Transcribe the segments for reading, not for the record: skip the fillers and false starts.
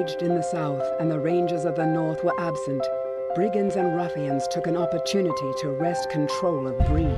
raged in the south and the rangers of the north were absent, brigands and ruffians took an opportunity to wrest control of Bree.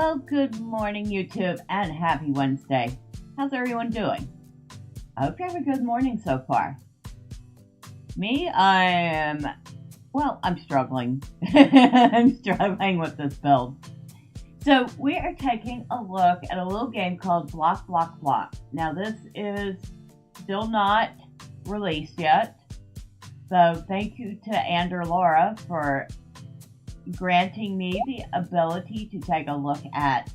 Well, good morning, YouTube, and happy Wednesday. How's everyone doing? I hope you have a good morning so far. Me, I'm struggling. I'm struggling with this build. So we are taking a look at a little game called Block, Block, Block. Now this is still not released yet. So thank you to Aender Lara for granting me the ability to take a look at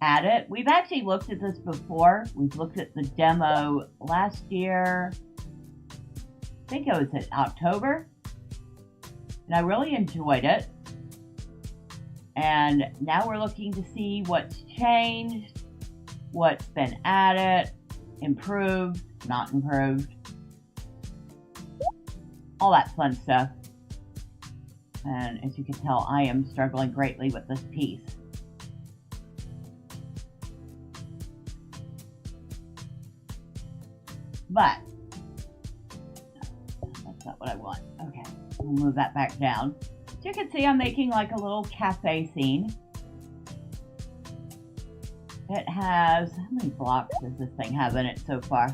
it. We've actually looked at this before. We've looked at the demo last year. I think it was in October. And I really enjoyed it. And now we're looking to see what's changed, what's been added, improved, not improved, all that fun stuff. And as you can tell, I am struggling greatly with this piece. But that's not what I want. Okay, we'll move that back down. So you can see I'm making like a little cafe scene. It has, how many blocks does this thing have in it so far?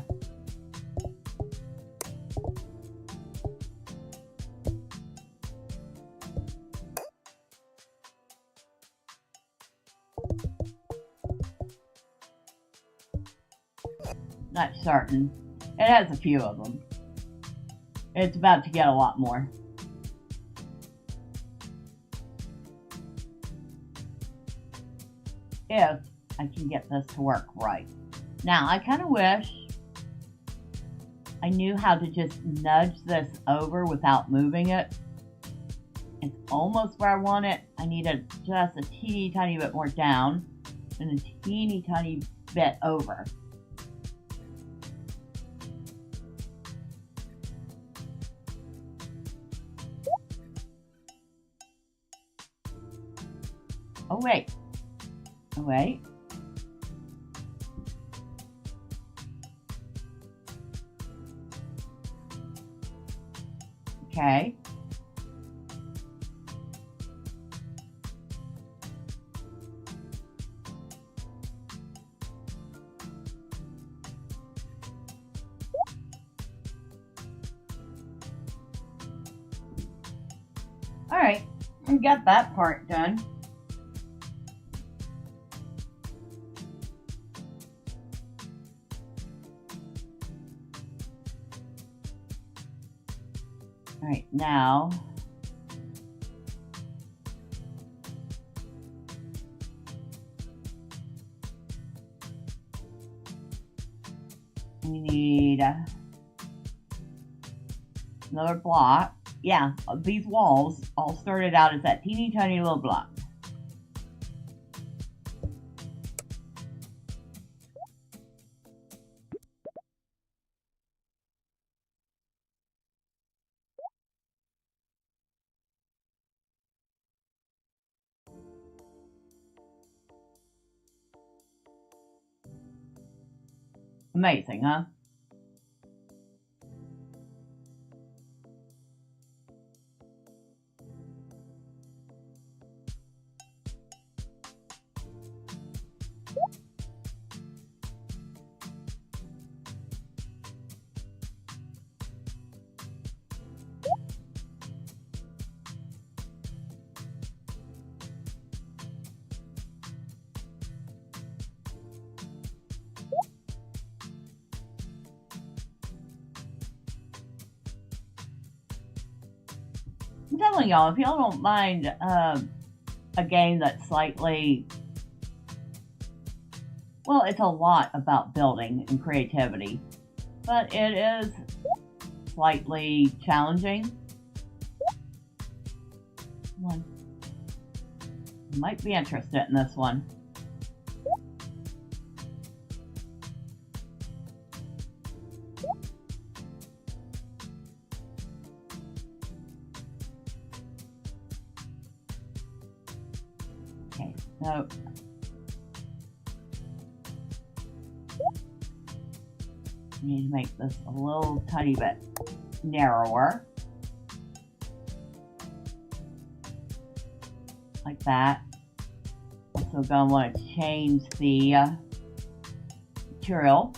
Not certain. It has a few of them. It's about to get a lot more. If I can get this to work right. Now, I kind of wish I knew how to just nudge this over without moving it. It's almost where I want it. I need it just a teeny tiny bit more down and a teeny tiny bit over. Oh, wait. Oh, wait. Okay. All right. We got that part done. All right, now we need another block. Yeah, these walls all started out as that teeny tiny little block. Amazing, huh? I'm telling y'all, if y'all don't mind a game that's slightly, well, it's a lot about building and creativity, but it is slightly challenging. One. You might be interested in this one. Okay, so we need to make this a little tiny bit narrower. Like that. also going to want to change the material.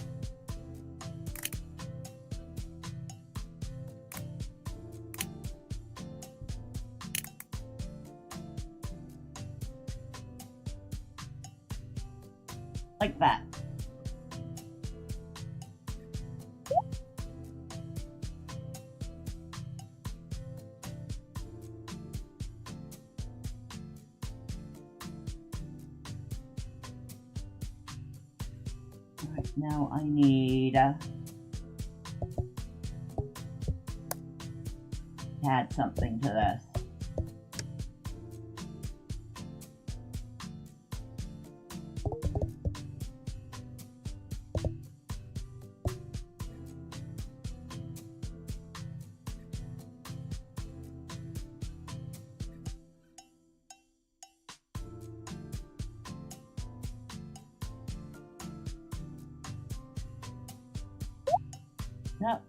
Like that. Alright, now I need to add something to this. Yep.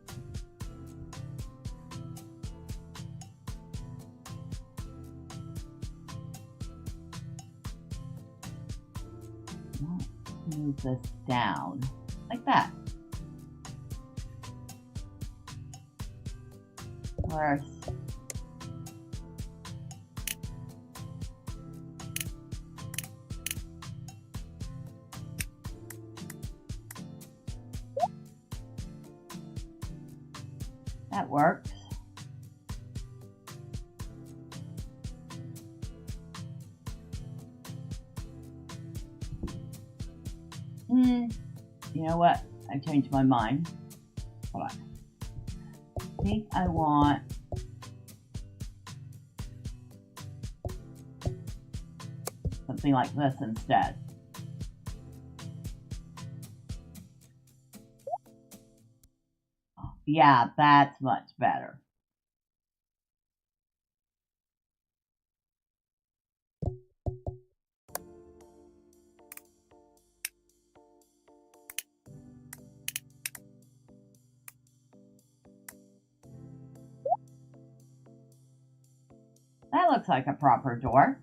Move this down like that. Worse. That works. You know what? I changed my mind. Hold on. I think I want something like this instead. Yeah, that's much better. That looks like a proper door.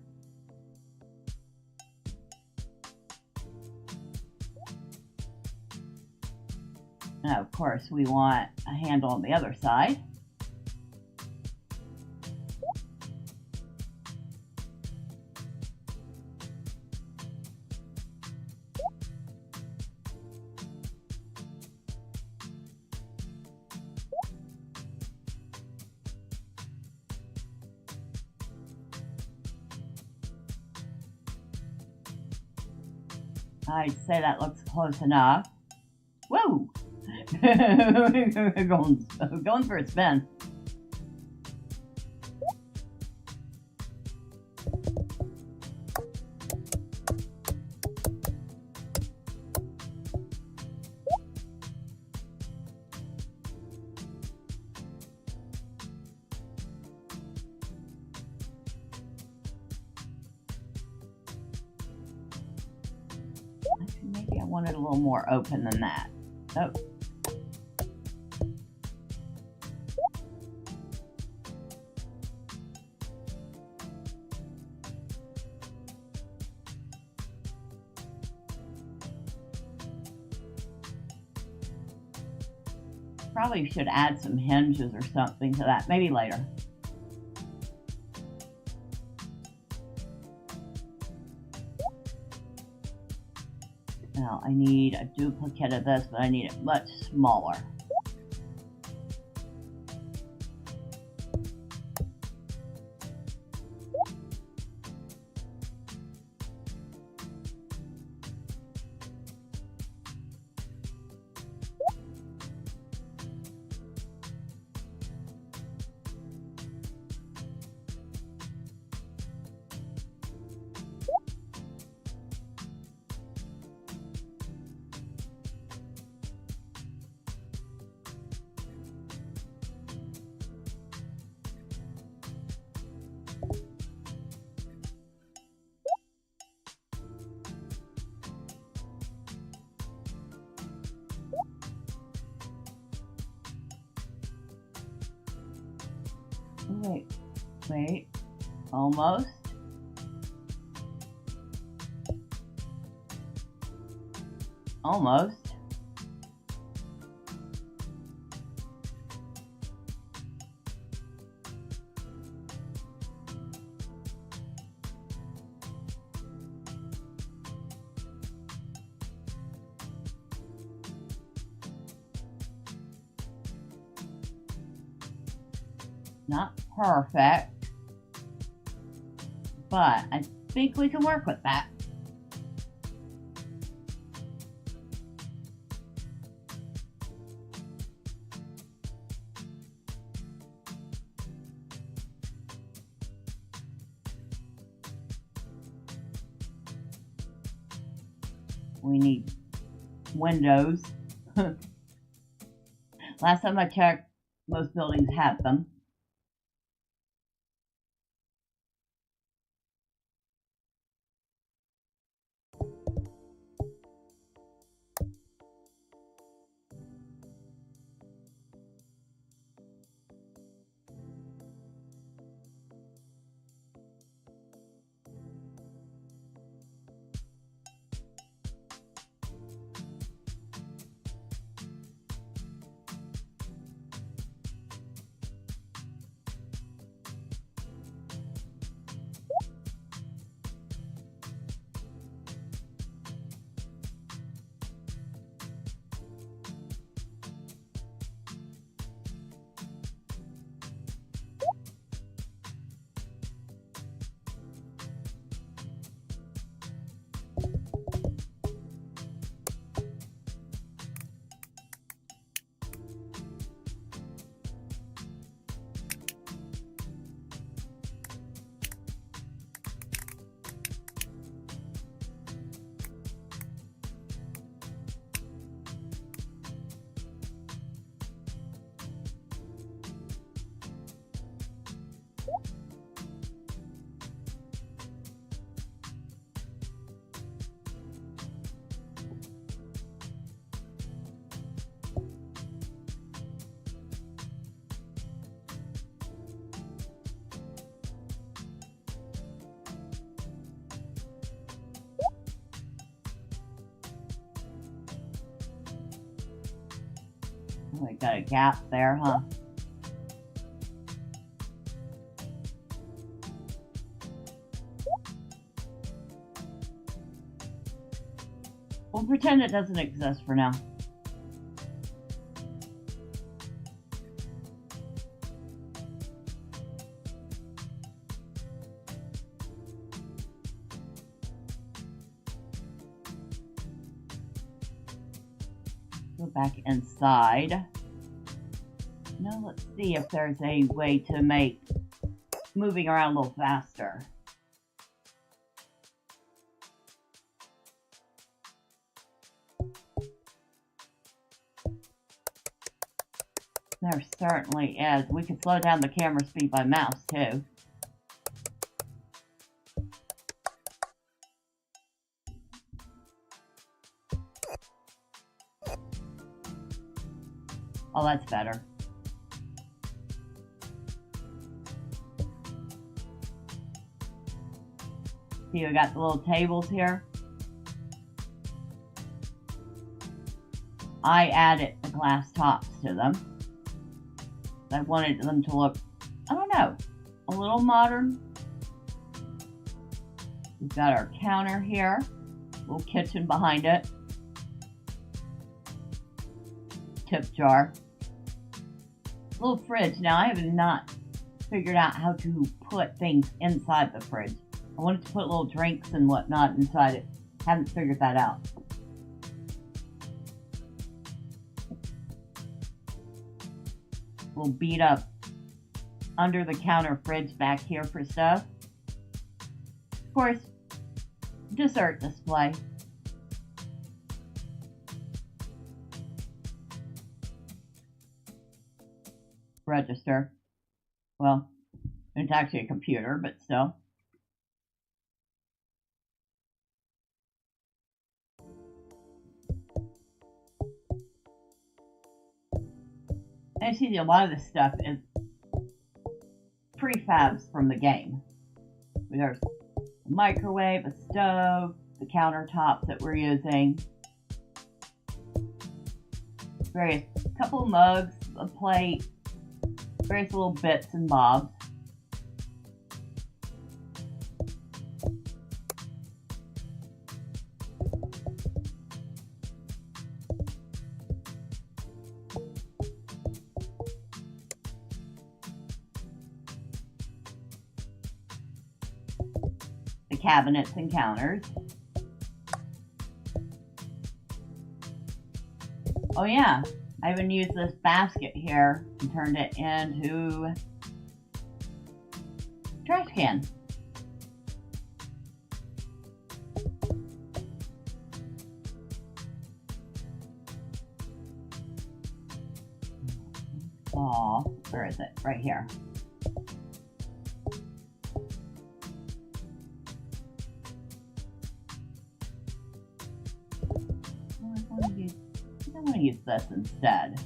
Now, of course, we want a handle on the other side. I'd say that looks close enough. Whoa! going for a spin. Maybe I want it a little more open than that. Oh. Probably should add some hinges or something to that, maybe later. Now I need a duplicate of this, but I need it much smaller. Wait, wait, almost. Almost. Not perfect, but I think we can work with that. We need windows. Last time I checked, most buildings have them. We got a gap there, huh? We'll pretend it doesn't exist for now. Go back inside. Now let's see if there's a way to make moving around a little faster. There certainly is. We could slow down the camera speed by mouse too. Oh, that's better. See, we got the little tables here. I added the glass tops to them. I wanted them to look, I don't know, a little modern. We've got our counter here, little kitchen behind it. Tip jar. Little fridge. Now I have not figured out how to put things inside the fridge. I wanted to put little drinks and whatnot inside it. Haven't figured that out. We'll beat up under the counter fridge back here for stuff. Of course, dessert display. Register. Well, it's actually a computer, but still. And see, a lot of this stuff is prefabs from the game. There's a microwave, a stove, the countertops that we're using. various couple mugs, a plate, various little bits and bobs. The cabinets and counters. Oh yeah, I even used this basket here and turned it into trash can. Oh, where is it? Right here. I want to use this instead.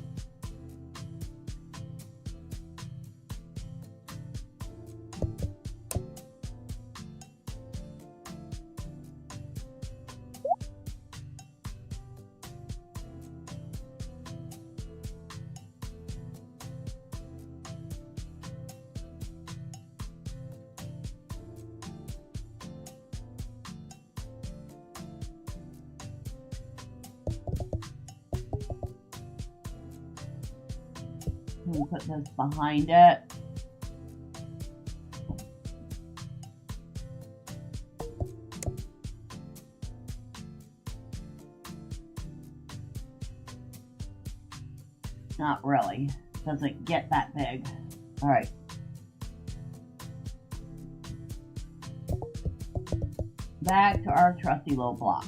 We'll put this behind it. Not really. Doesn't get that big. All right. Back to our trusty little block.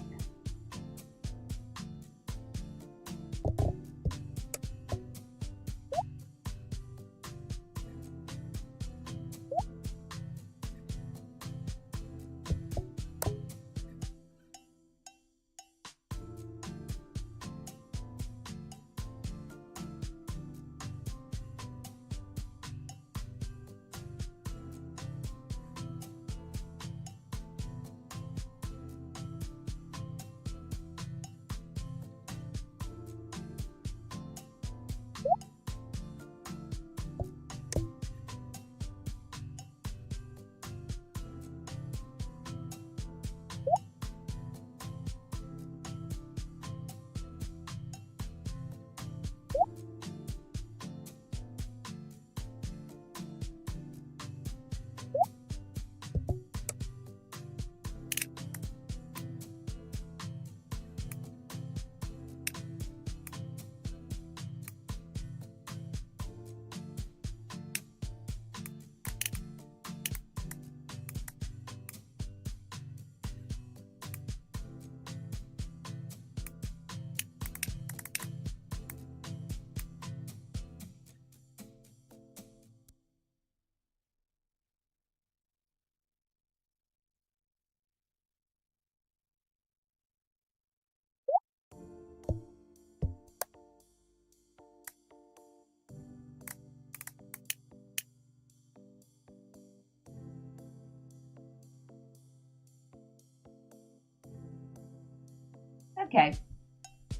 Okay,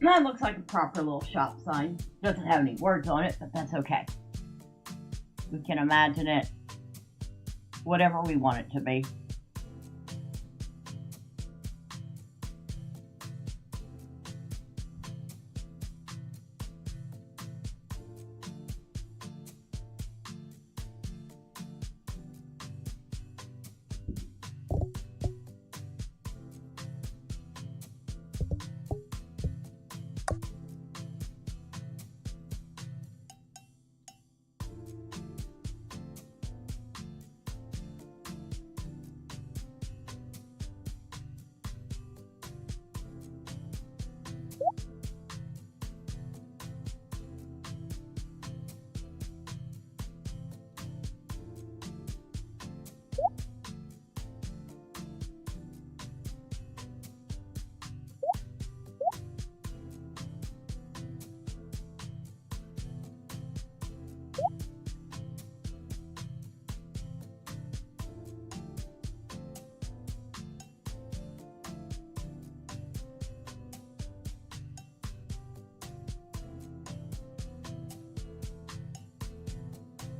that looks like a proper little shop sign. Doesn't have any words on it, but that's okay. We can imagine it whatever we want it to be.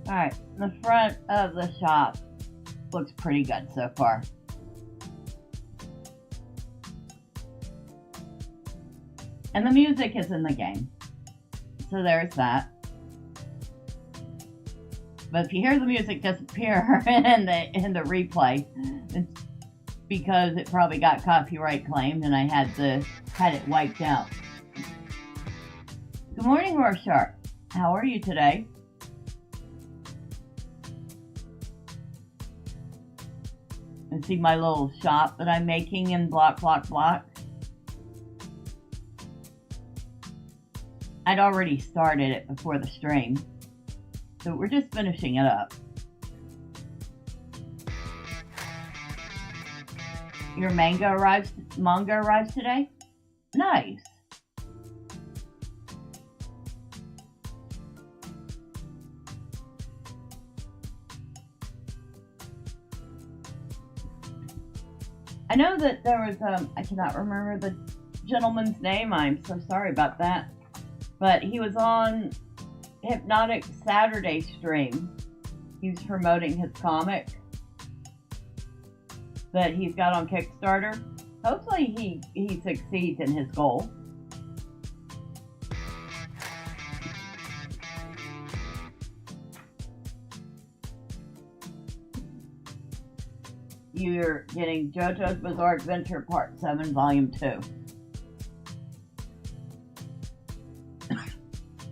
Alright, the front of the shop looks pretty good so far. And the music is in the game. So there's that. But if you hear the music disappear in the replay, it's because it probably got copyright claimed and I had it wiped out. Good morning, Rorschach. How are you today? And see my little shop that I'm making in block. I'd already started it before the stream, so we're just finishing it up. Your manga arrives today? Nice. I know that there was, I cannot remember the gentleman's name, I'm so sorry about that, but he was on Hypnotic Saturday stream. He was promoting his comic that he's got on Kickstarter. Hopefully he succeeds in his goal. You're getting JoJo's Bizarre Adventure Part 7, Volume 2.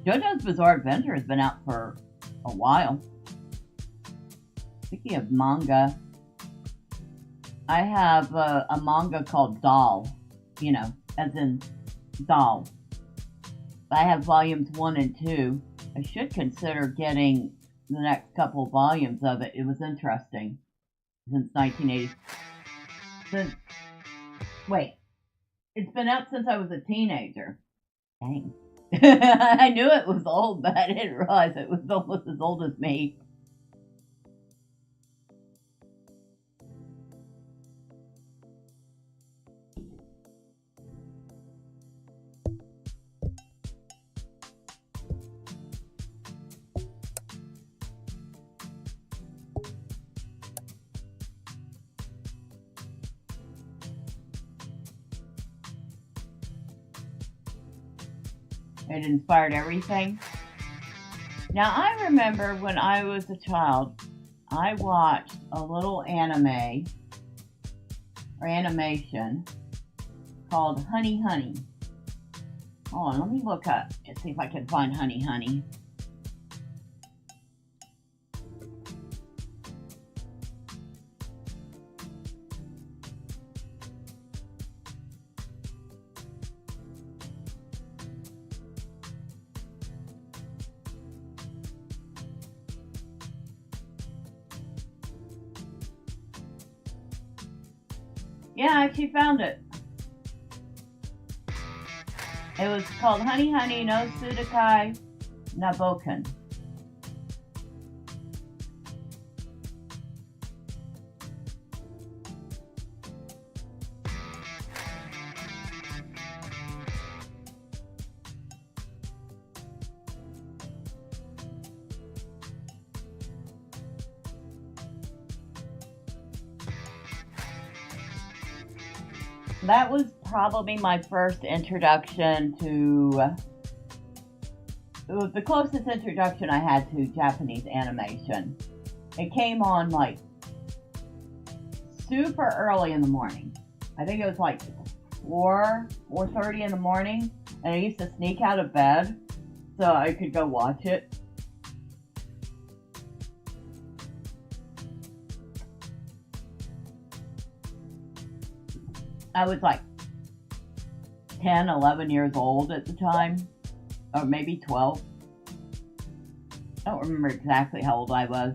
JoJo's Bizarre Adventure has been out for a while. Speaking of manga, I have a manga called Doll, as in doll. I have volumes 1 and 2. I should consider getting the next couple volumes of it. It was interesting. Since 1980. Wait, it's been out since I was a teenager. Dang. I knew it was old, but I didn't realize it was almost as old as me. It inspired everything. Now, I remember when I was a child, I watched a little anime or animation called Honey Honey. Hold on, let me look up and see if I can find Honey Honey. Yeah, I actually found it. It was called Honey Honey no Sudakai Naboken. That was probably my first introduction to... It was the closest introduction I had to Japanese animation. It came on like super early in the morning. I think it was like 4:30 in the morning, and I used to sneak out of bed so I could go watch it. I was like 10, 11 years old at the time, or maybe 12. I don't remember exactly how old I was.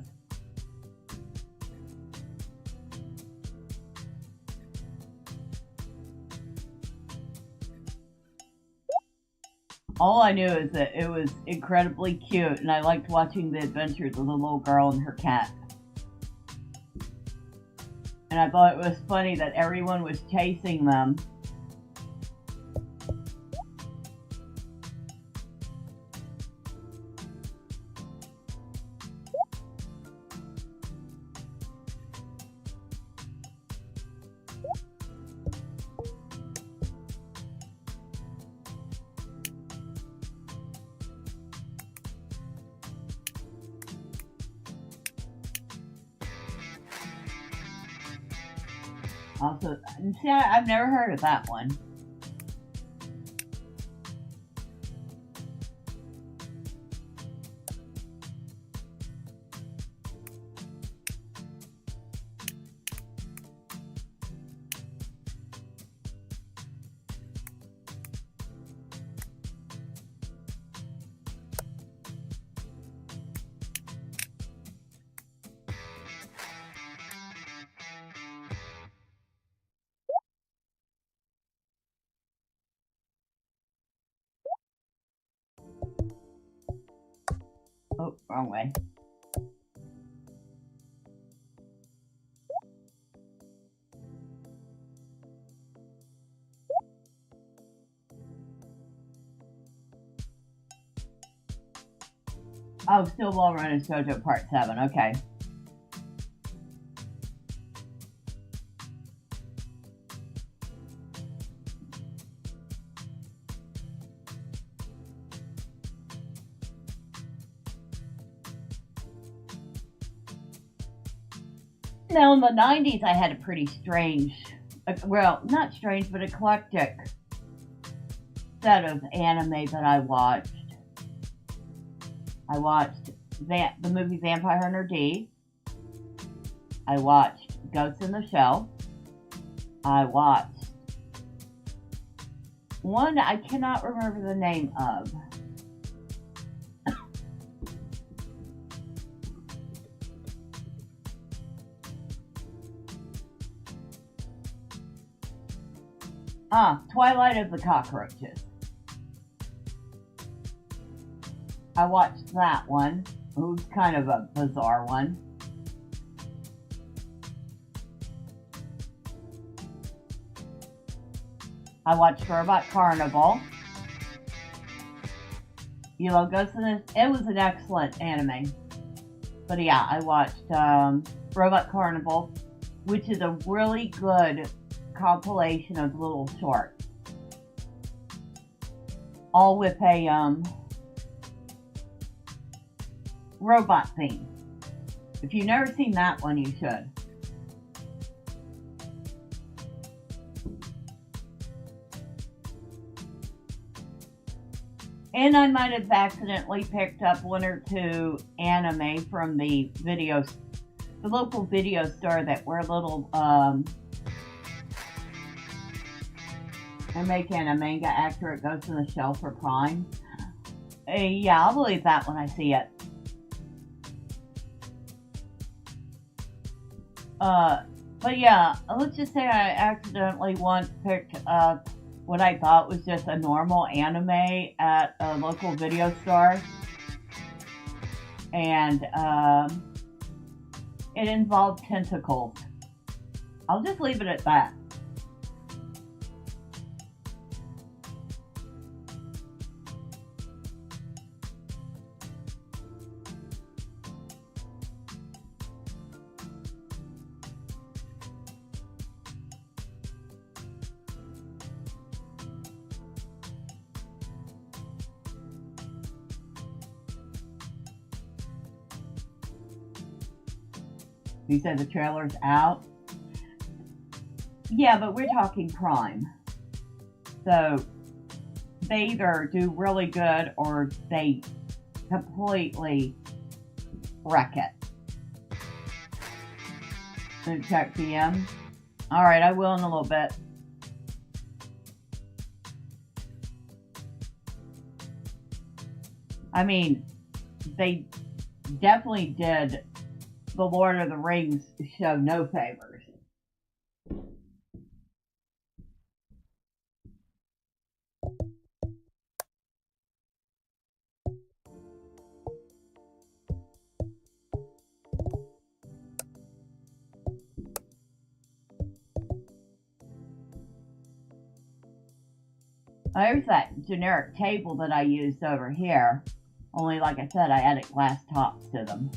All I knew is that it was incredibly cute, and I liked watching the adventures of the little girl and her cat. And I thought it was funny that everyone was chasing them. Also, see, I've never heard of that one. Oh, wrong way. Oh, Still Well Run is JoJo Part 7. Okay. Now, in the 90s, I had a pretty strange, well, not strange, but eclectic set of anime that I watched. I watched the movie Vampire Hunter D. I watched Ghost in the Shell. I watched one I cannot remember the name of. Twilight of the Cockroaches. I watched that one. It was kind of a bizarre one. I watched Robot Carnival. You know, Ghost in the... It was an excellent anime. But yeah, I watched Robot Carnival, which is a really good compilation of little shorts. All with a robot theme. If you've never seen that one, you should. And I might have accidentally picked up one or two anime from the local video store that were little, they're making a manga after it goes to the shelf for Prime. Yeah, I'll believe that when I see it. But yeah, let's just say I accidentally once picked up what I thought was just a normal anime at a local video store. And it involved tentacles. I'll just leave it at that. You said the trailer's out? Yeah, but we're talking Prime. So they either do really good or they completely wreck it. Gonna check PM. Alright, I will in a little bit. I mean, they definitely did the Lord of the Rings show no favors. There's that generic table that I used over here. Only, like I said, I added glass tops to them.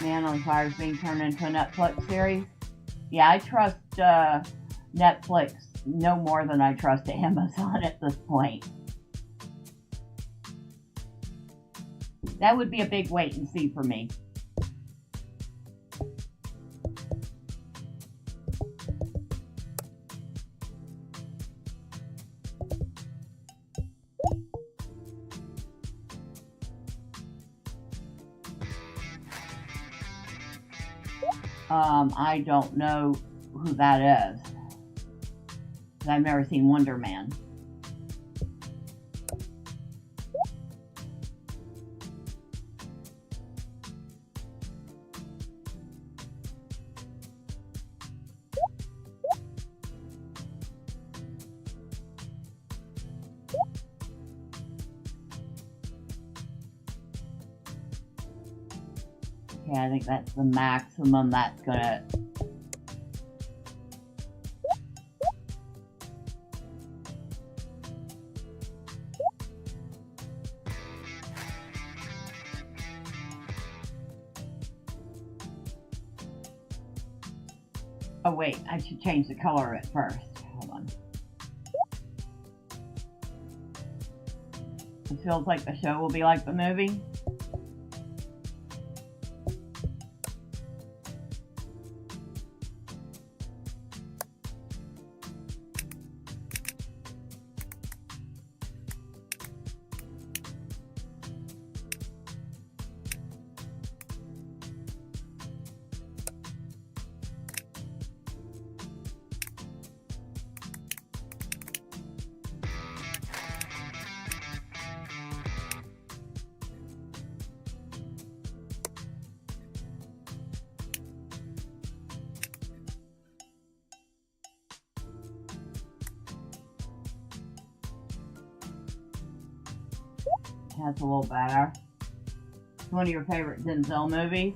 Man on Fire is being turned into a Netflix series. Yeah, I trust Netflix no more than I trust Amazon at this point. That would be a big wait and see for me. I don't know who that is. I've never seen Wonder Man. Okay, I think that's the maximum that's gonna... Oh wait, I should change the color of it first. Hold on. It feels like the show will be like the movie. That's a little better. It's one of your favorite Denzel movies.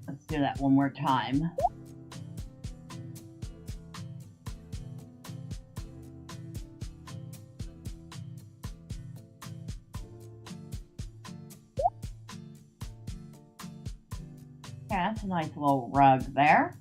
Let's do that one more time. Yeah, that's a nice little rug there.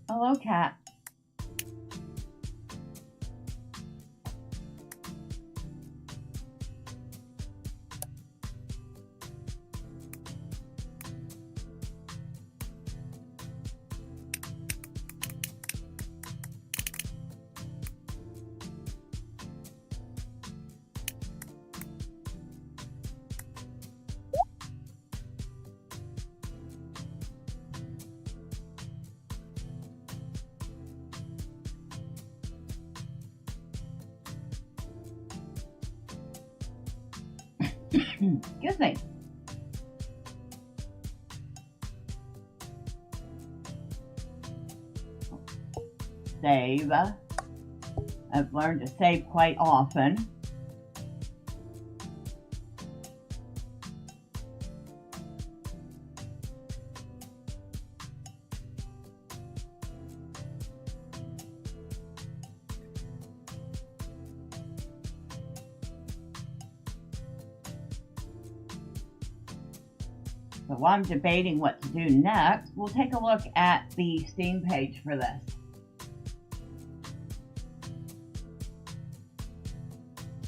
Hello, cat. Excuse me. Save. I've learned to save quite often. So while I'm debating what to do next, we'll take a look at the Steam page for this.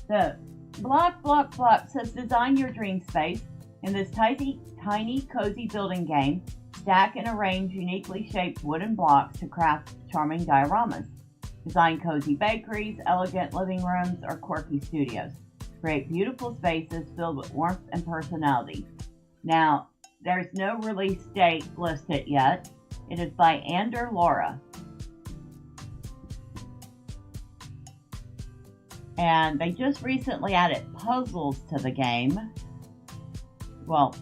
The block says design your dream space. In this tiny, cozy building game, stack and arrange uniquely shaped wooden blocks to craft charming dioramas. Design cozy bakeries, elegant living rooms, or quirky studios. Create beautiful spaces filled with warmth and personality. Now, there's no release date listed yet. It is by Aender Lara. And they just recently added puzzles to the game. Well,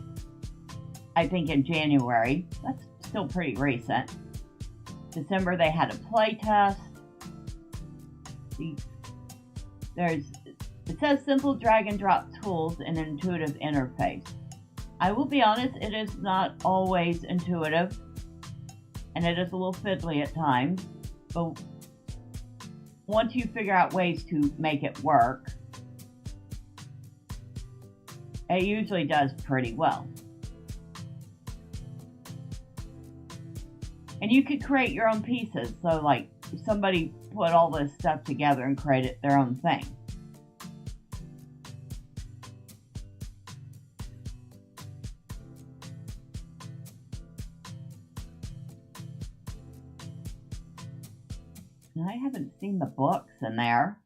I think in January. That's still pretty recent. December they had a play test. It says simple drag and drop tools and intuitive interface. I will be honest, it is not always intuitive, and it is a little fiddly at times, but once you figure out ways to make it work, it usually does pretty well. And you could create your own pieces, so like somebody put all this stuff together and created their own thing. And I haven't seen the books in there.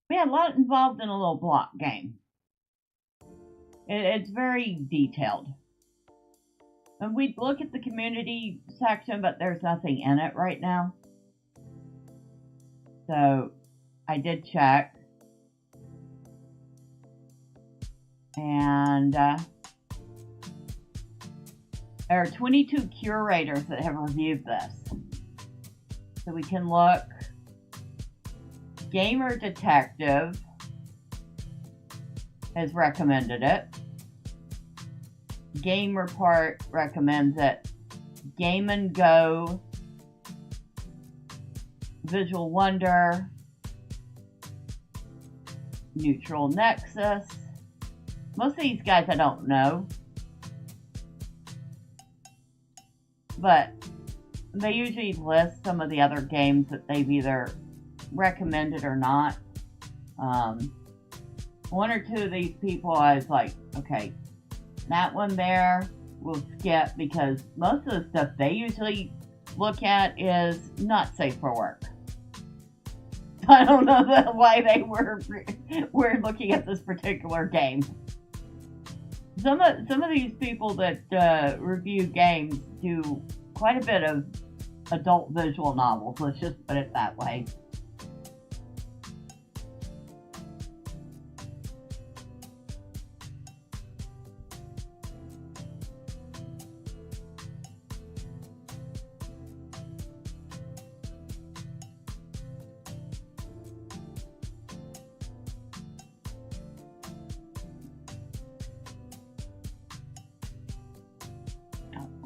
We had a lot involved in a little block game. It's very detailed. And we'd look at the community section, but there's nothing in it right now. So I did check. And there are 22 curators that have reviewed this. So we can look. Gamer Detective has recommended it. Game Report recommends it. Game and Go, Visual Wonder, Neutral Nexus. Most of these guys I don't know, but they usually list some of the other games that they've either recommended or not. One or two of these people I was like, okay, that one there we'll skip, because most of the stuff they usually look at is not safe for work. I don't know why they were looking at this particular game. Some of these people that review games do quite a bit of adult visual novels, let's just put it that way.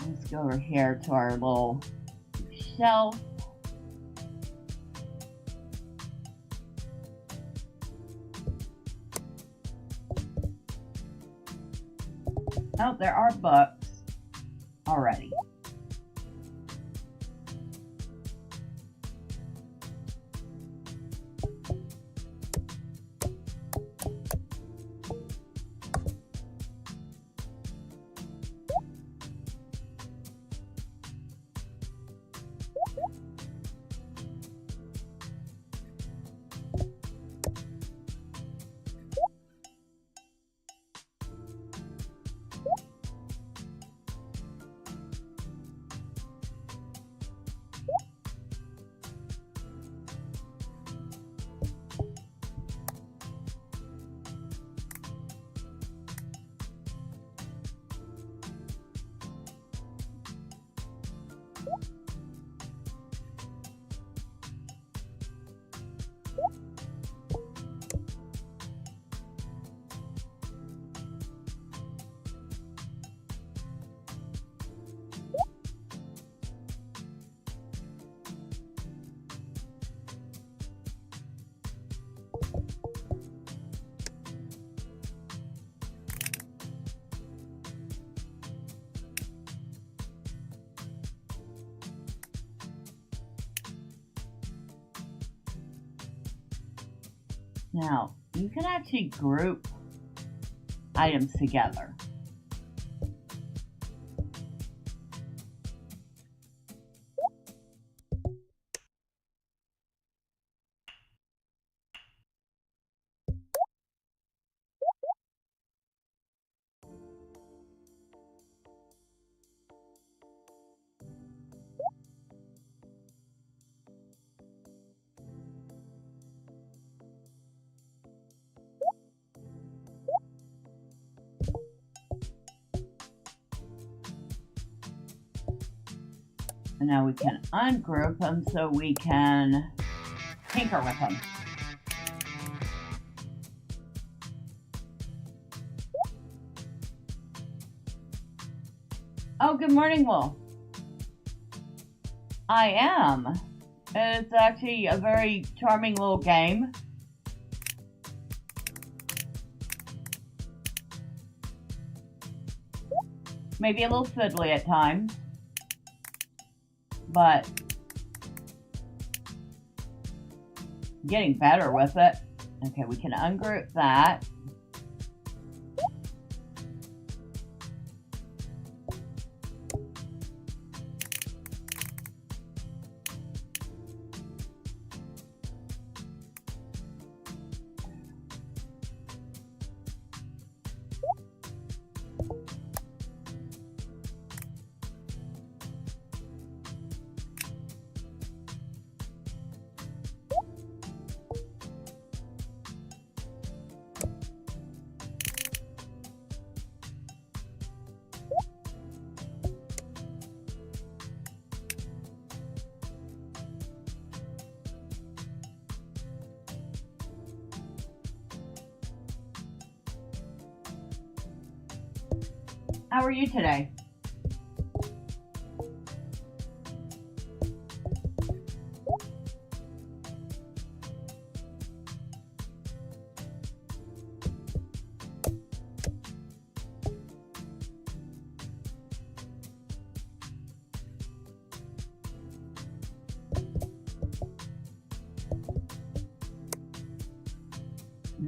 Let's go over here to our little shelf. Oh, there are books already. Now, you can actually group items together. And now we can ungroup them so we can tinker with them. Oh, good morning, Wolf. I am. It's actually a very charming little game. Maybe a little fiddly at times, but getting better with it. Okay, we can ungroup that. How are you today?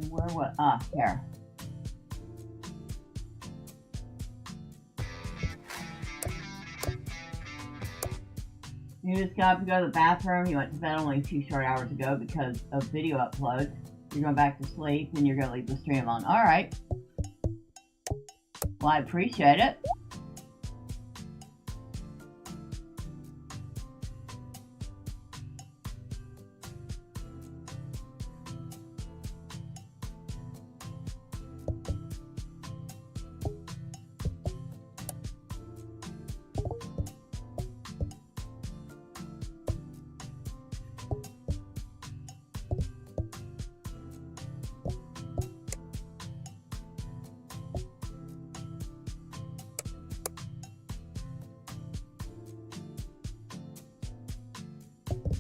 Where what? Here. You just got up to go to the bathroom. You went to bed only a few short hours ago because of video uploads. You're going back to sleep and you're going to leave the stream on. All right. Well, I appreciate it.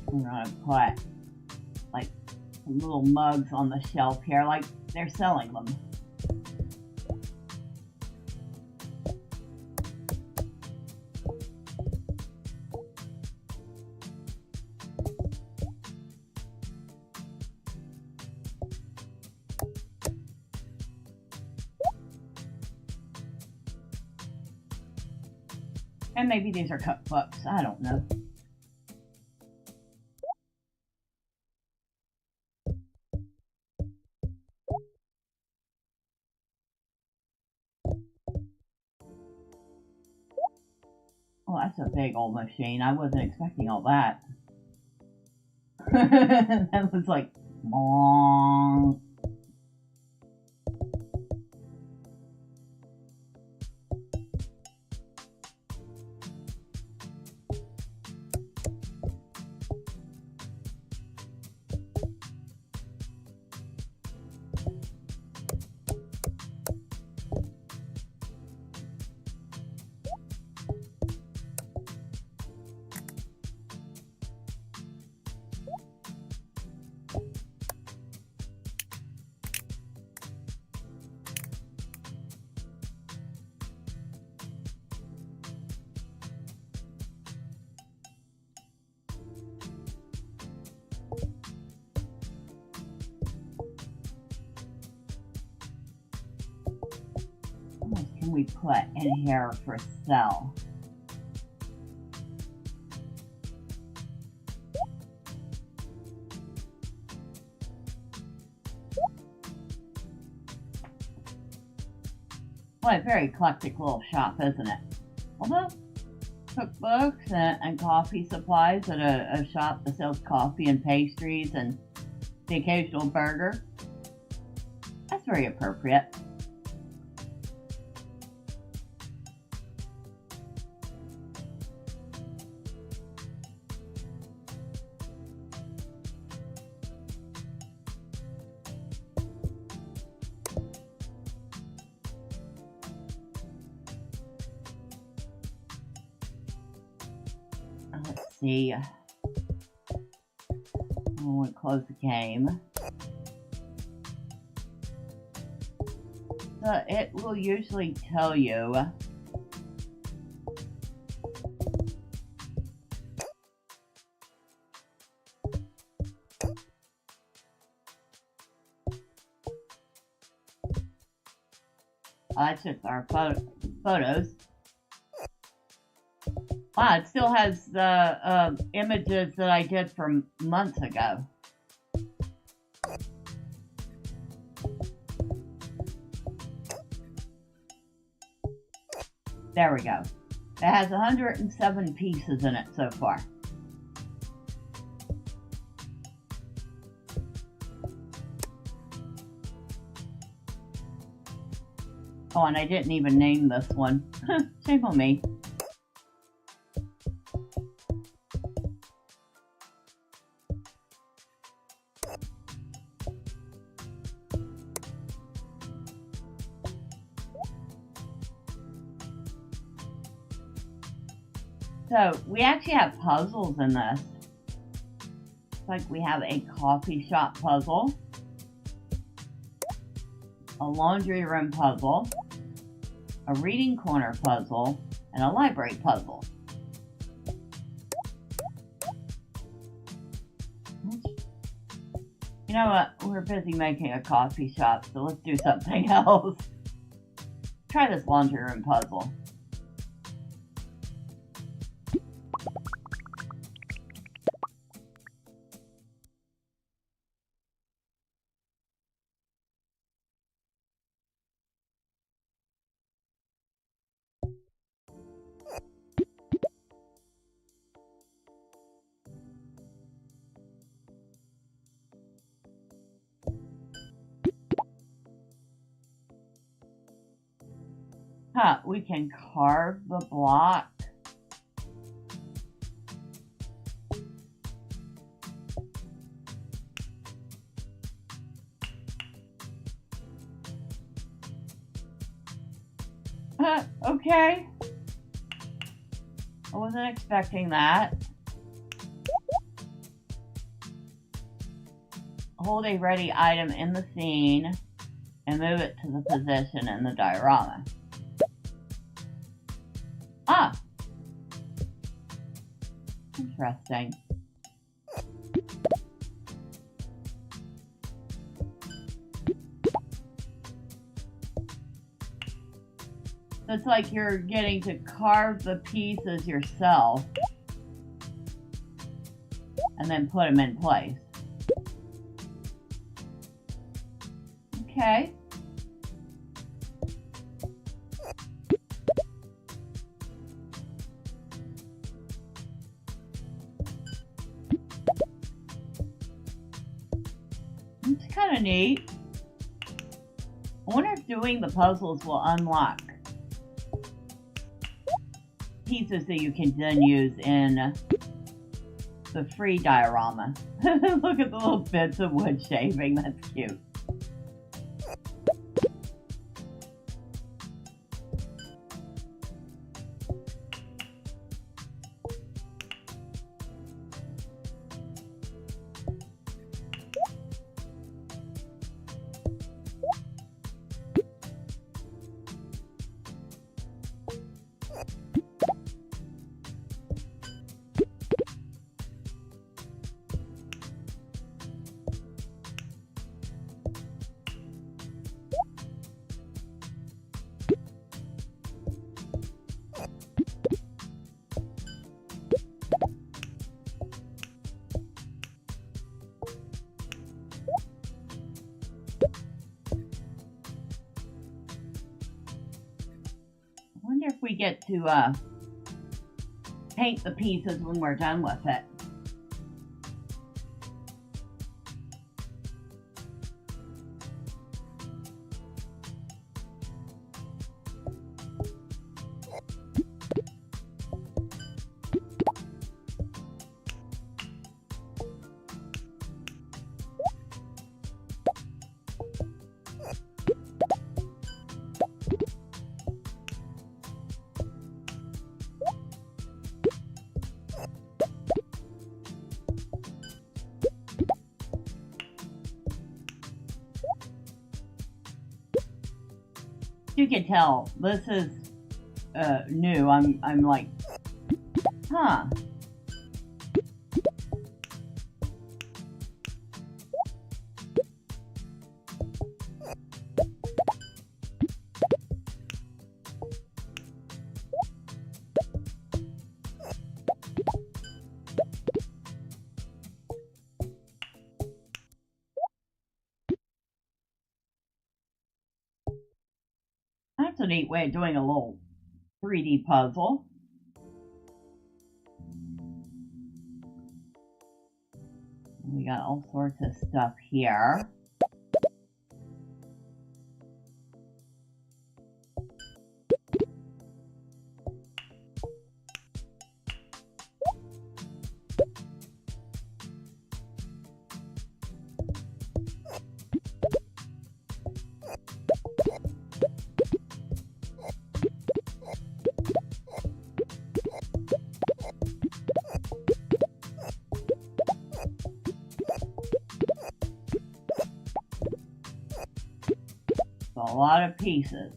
I'm gonna put like some little mugs on the shelf here, like they're selling them. And maybe these are cookbooks, I don't know. Oh, that's a big old machine. I wasn't expecting all that. That was like, bong. can we put in here for sale? Well, a very eclectic little shop, isn't it? Although, cookbooks and coffee supplies at a shop that sells coffee and pastries and the occasional burger. That's very appropriate. Let's see. I want to close the game. So it will usually tell you that's just our photos. Wow, it still has the images that I did from months ago. There we go. It has 107 pieces in it so far. Oh, and I didn't even name this one. Shame on me. So, we actually have puzzles in this. It's like we have a coffee shop puzzle, a laundry room puzzle, a reading corner puzzle, and a library puzzle. You know what? We're busy making a coffee shop, so let's do something else. Try this laundry room puzzle. Huh, we can carve the block. Okay. I wasn't expecting that. Hold a ready item in the scene and move it to the position in the diorama. Ah! Interesting. So it's like you're getting to carve the pieces yourself and then put them in place. Okay. It's kind of neat. I wonder if doing the puzzles will unlock pieces that you can then use in the free diorama. Look at the little bits of wood shaving, that's cute. we get to paint the pieces when we're done with it. You can tell this is new. I'm like, huh. That's a neat way of doing a little 3D puzzle. We got all sorts of stuff here. A lot of pieces.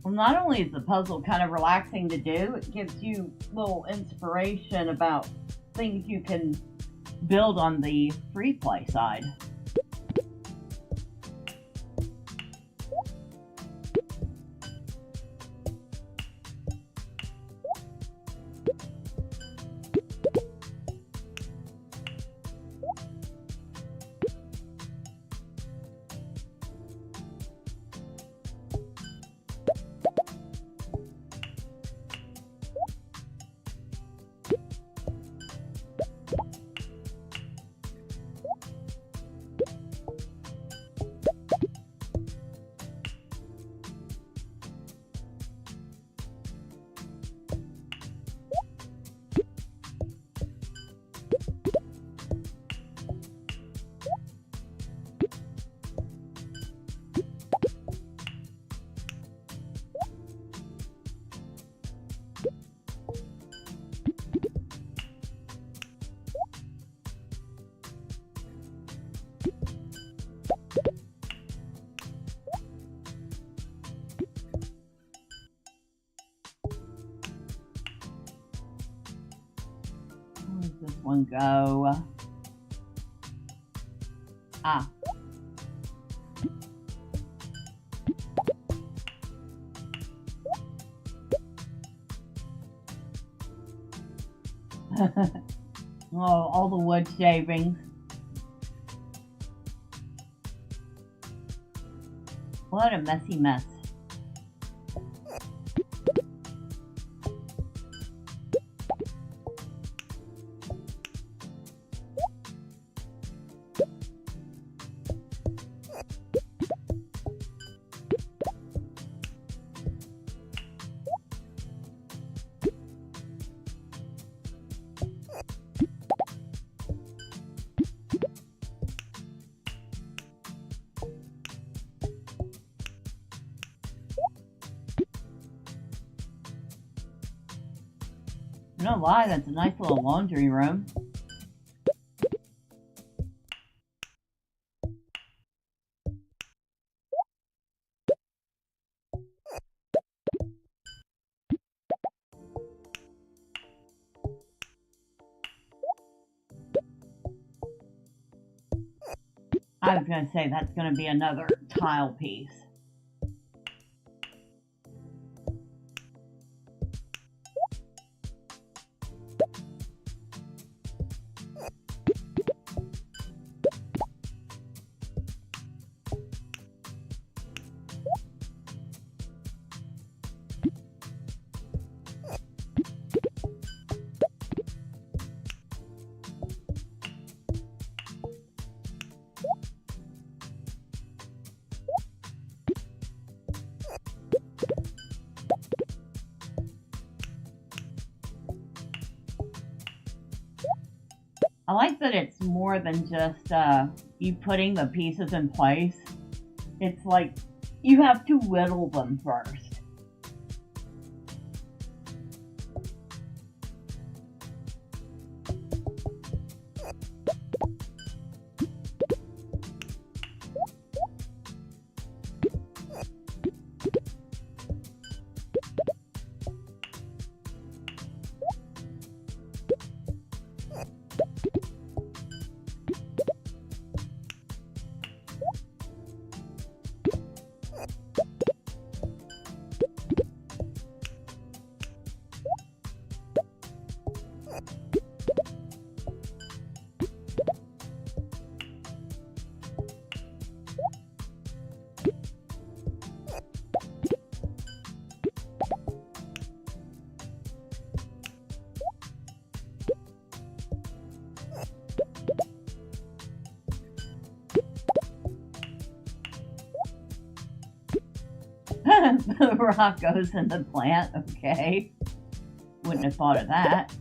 Well, not only is the puzzle kind of relaxing to do, it gives you little inspiration about things you can build on the free play side. Where does this one go? Ah. Oh, all the wood shavings. What a messy mess. No lie, that's a nice little laundry room. I was going to say that's going to be another tile piece. I like that it's more than just you putting the pieces in place. It's like you have to whittle them first. The rock goes in the plant, okay. Wouldn't have thought of that.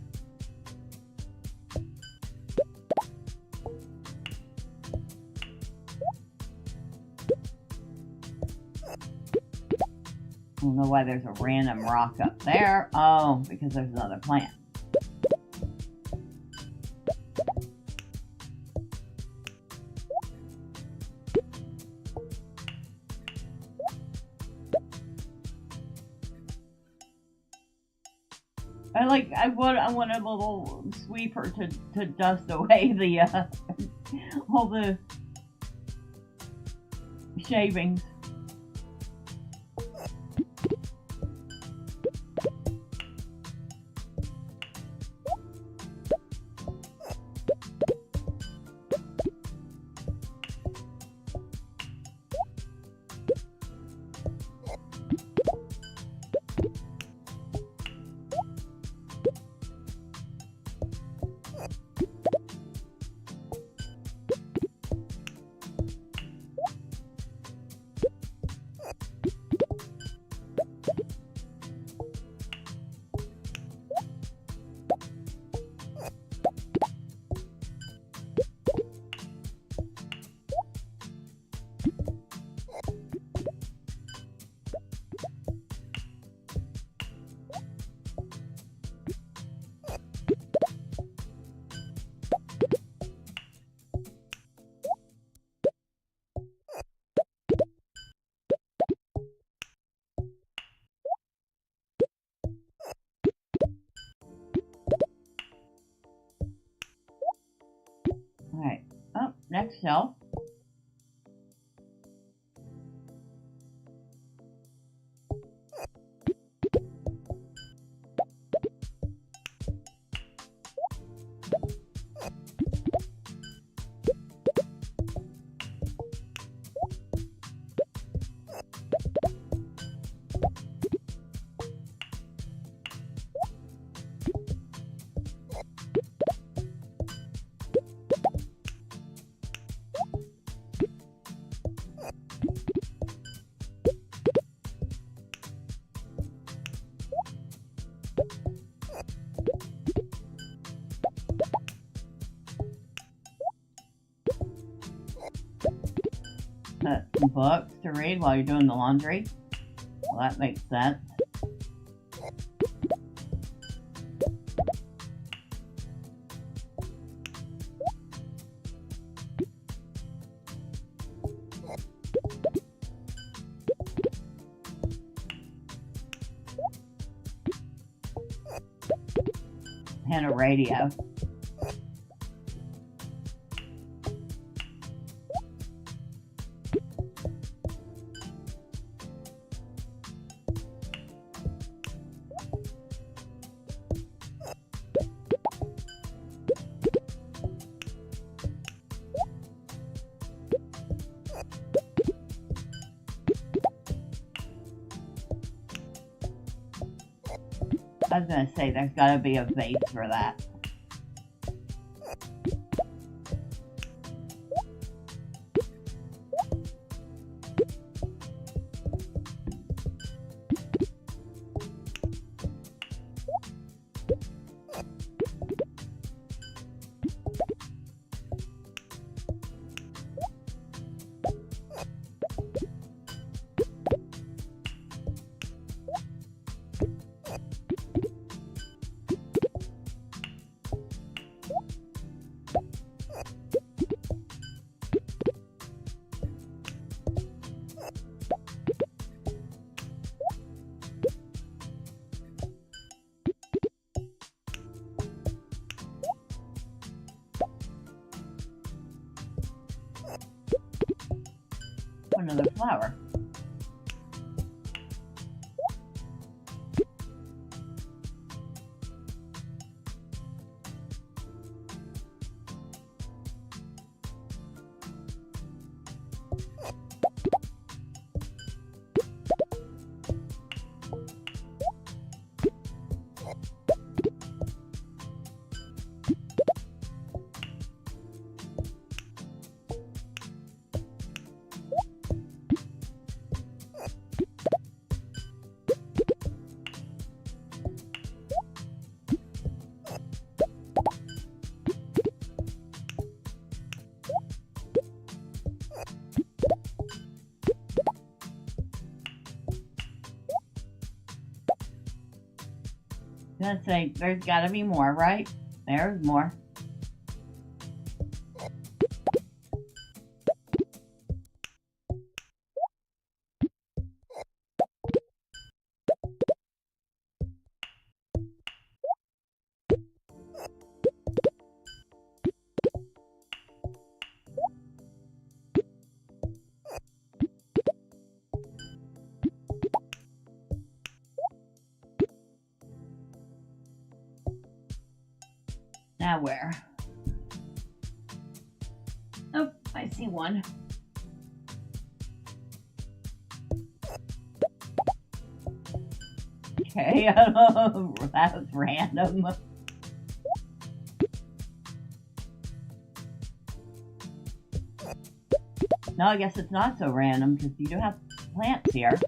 I don't know why there's a random rock up there. Oh, because there's another plant. I want a little sweeper to dust away the all the shavings. Alright, oh, next shelf. Some books to read while you're doing the laundry. Well, that makes sense. And a radio. I was gonna say, there's gotta be a vase for that. Another flower. I'm gonna say, there's gotta be more, right? There's more. Now where? Oh, I see one. Okay, that was random. No, I guess it's not so random because you do have plants here.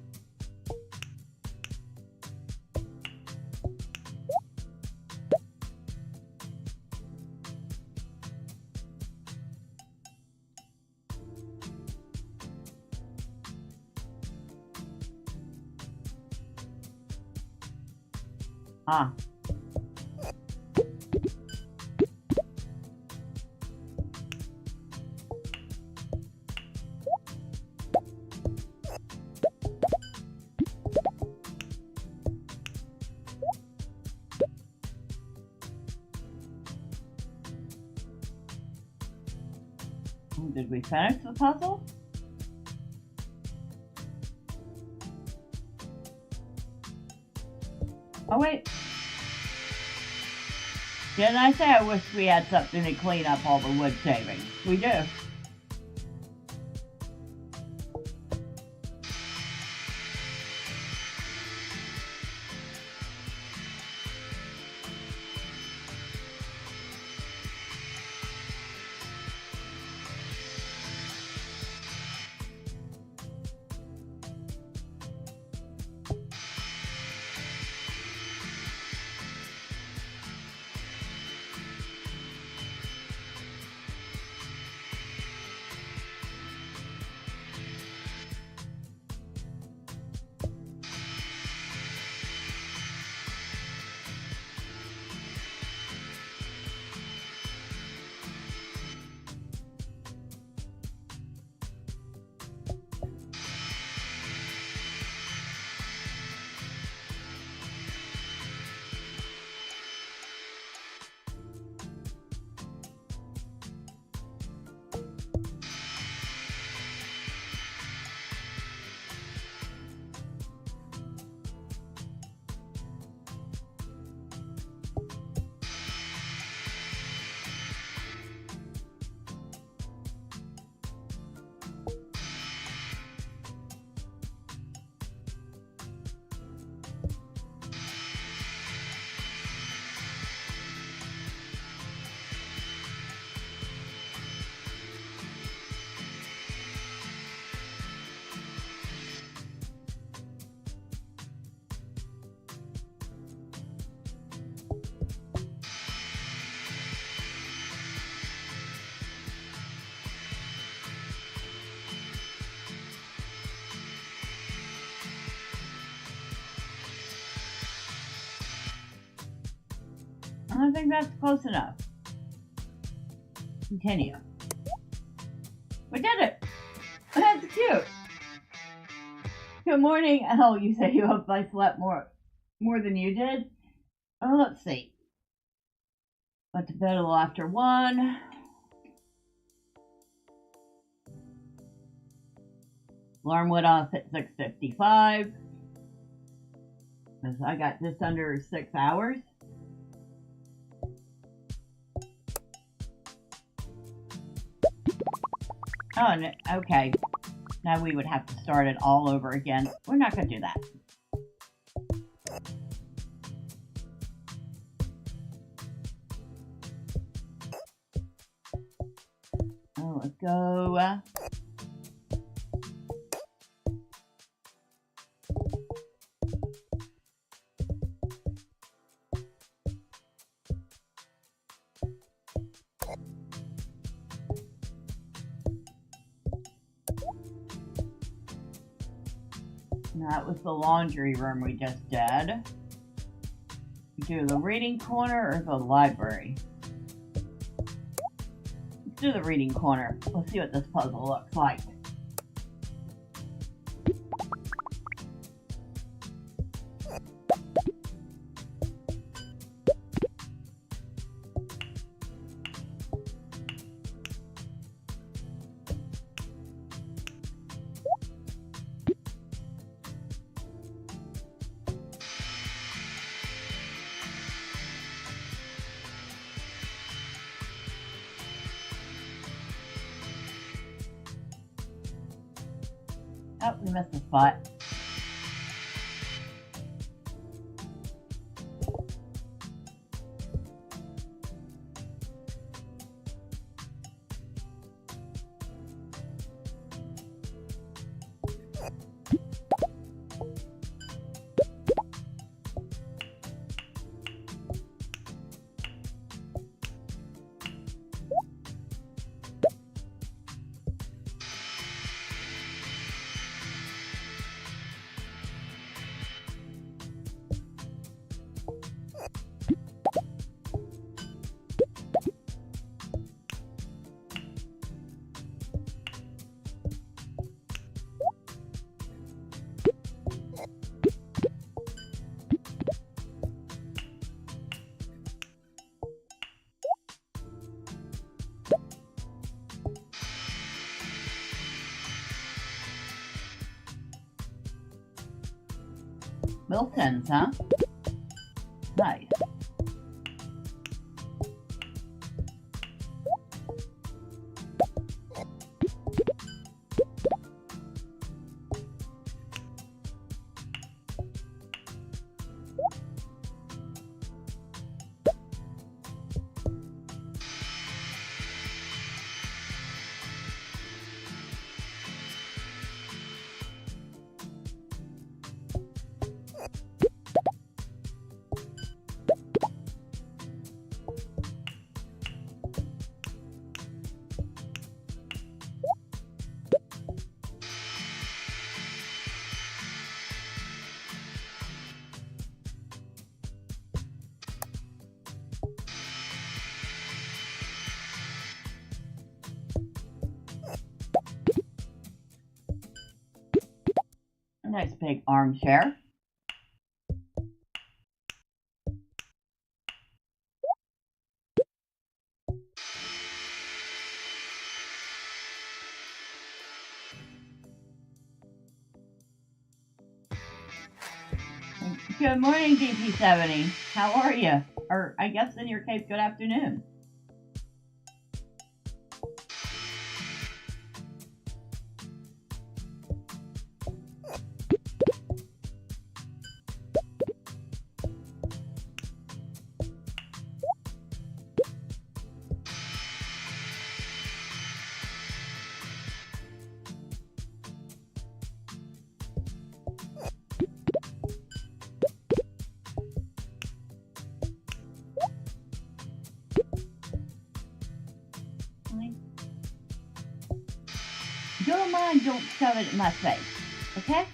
Ah. Did we finish the puzzle? Oh wait. Didn't I say I wish we had something to clean up all the wood shavings? We do. I think that's close enough. Continue. We did it! That's cute! Good morning. Oh, you say you hope I slept more than you did? Oh, let's see. Went to bed a little after 1. Alarm went off at 6:55. Because I got just under 6 hours. Oh, okay. Now we would have to start it all over again. We're not going to do that. Oh, let's go. That was the laundry room we just did. Do the reading corner or the library? Let's do the reading corner. Let's see what this puzzle looks like. Oh, we missed a spot. Milton's, huh? Nice. Nice big armchair. Good morning, DP70. How are you? Or I guess in your case, good afternoon. Your mind don't shove it in my face, okay?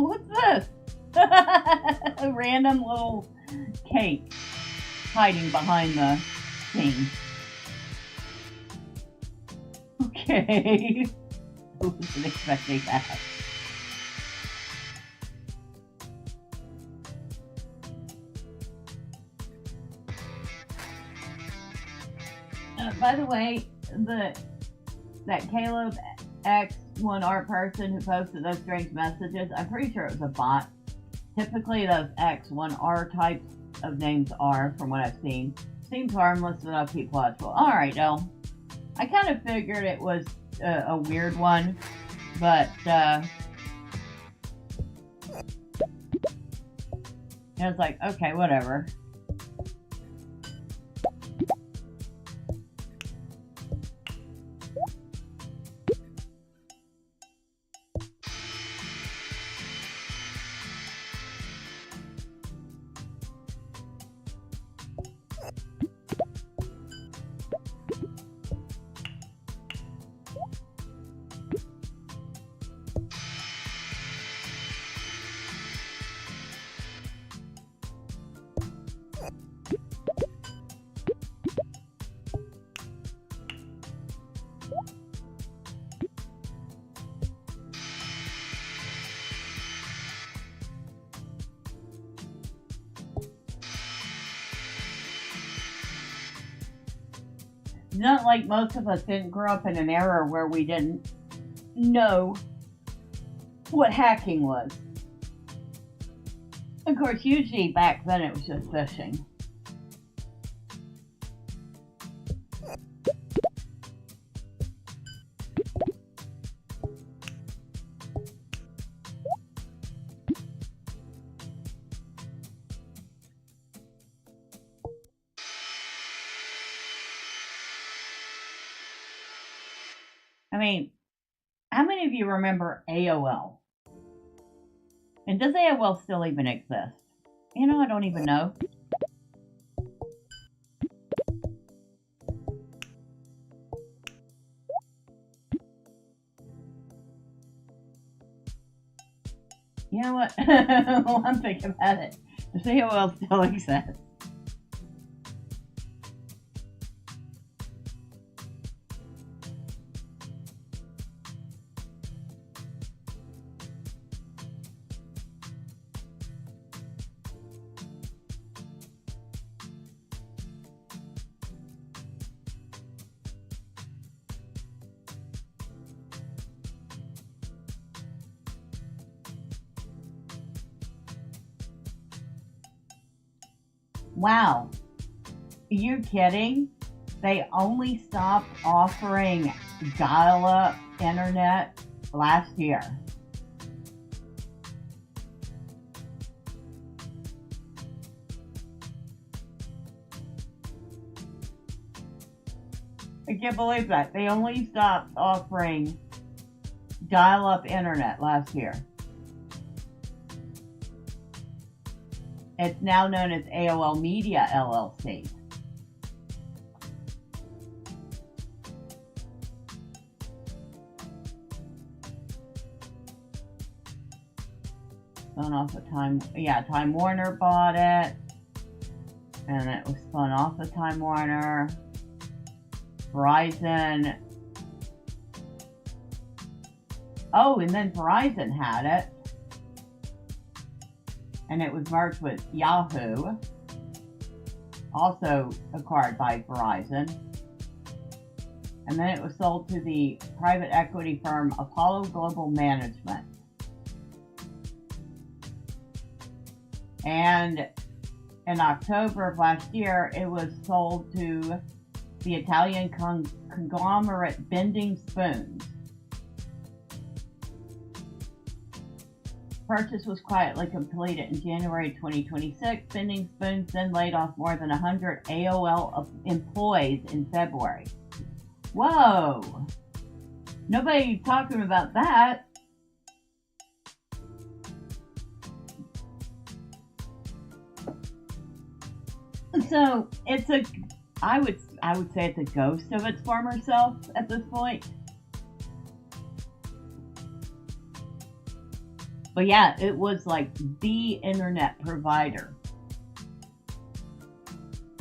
What's this? A random little cake hiding behind the scene. Okay. I wasn't expecting that. By the way, that Caleb X1R person who posted those strange messages, I'm pretty sure it was a bot. Typically those X1R types of names are, from what I've seen. Seems harmless, but I'll keep watchful. Alright, Elle. I kind of figured it was a weird one, but I was like, okay, whatever. Not like most of us didn't grow up in an era where we didn't know what hacking was. Of course, usually back then it was just phishing. I mean, how many of you remember AOL? And does AOL still even exist? You know, I don't even know. You know what? Well, I'm thinking about it. Does AOL still exist? Wow. Are you kidding? They only stopped offering dial-up internet last year. I can't believe that. They only stopped offering dial-up internet last year. It's now known as AOL Media LLC. Spun off of Time Warner bought it. And it was spun off of Time Warner. Verizon. Oh, and then Verizon had it. And it was merged with Yahoo, also acquired by Verizon. And then it was sold to the private equity firm Apollo Global Management. And in October of last year, it was sold to the Italian conglomerate Bending Spoons. Purchase was quietly completed in January 2026. Bending Spoons then laid off more than 100 AOL employees in February. Whoa! Nobody talking about that. So I would say it's a ghost of its former self at this point. But yeah, it was like the internet provider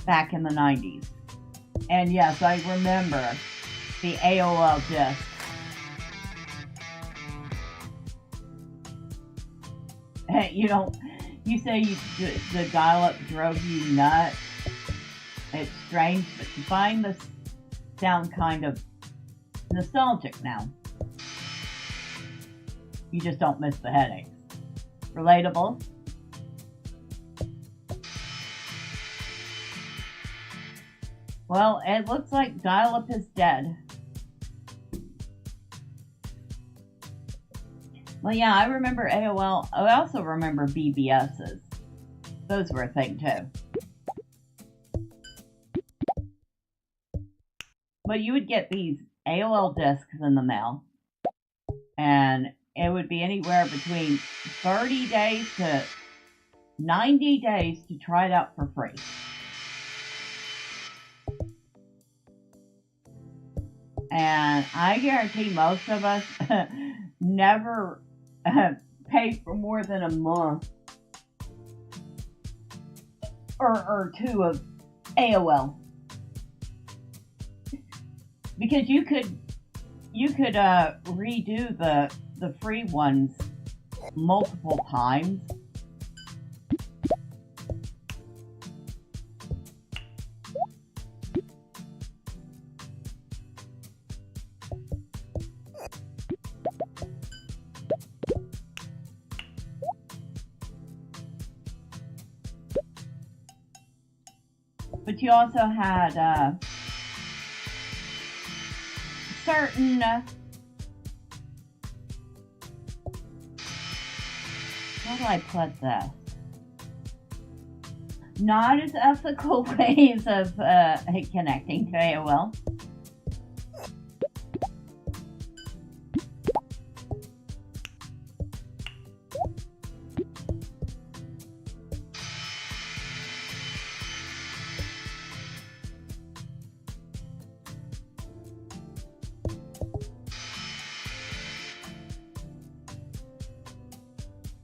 back in the 90s. And yes, I remember the AOL disc. You know, you say the dial-up drove you nuts. It's strange, but you find this sound kind of nostalgic now. You just don't miss the headaches. Relatable? Well, it looks like dial-up is dead. Well, yeah, I remember AOL. I also remember BBSs. Those were a thing, too. But you would get these AOL discs in the mail, and it would be anywhere between 30 days to 90 days to try it out for free. And I guarantee most of us never paid for more than a month or two of AOL, because you could redo the free ones multiple times. But you also had certain how do I put this? Not as ethical ways of connecting to AOL.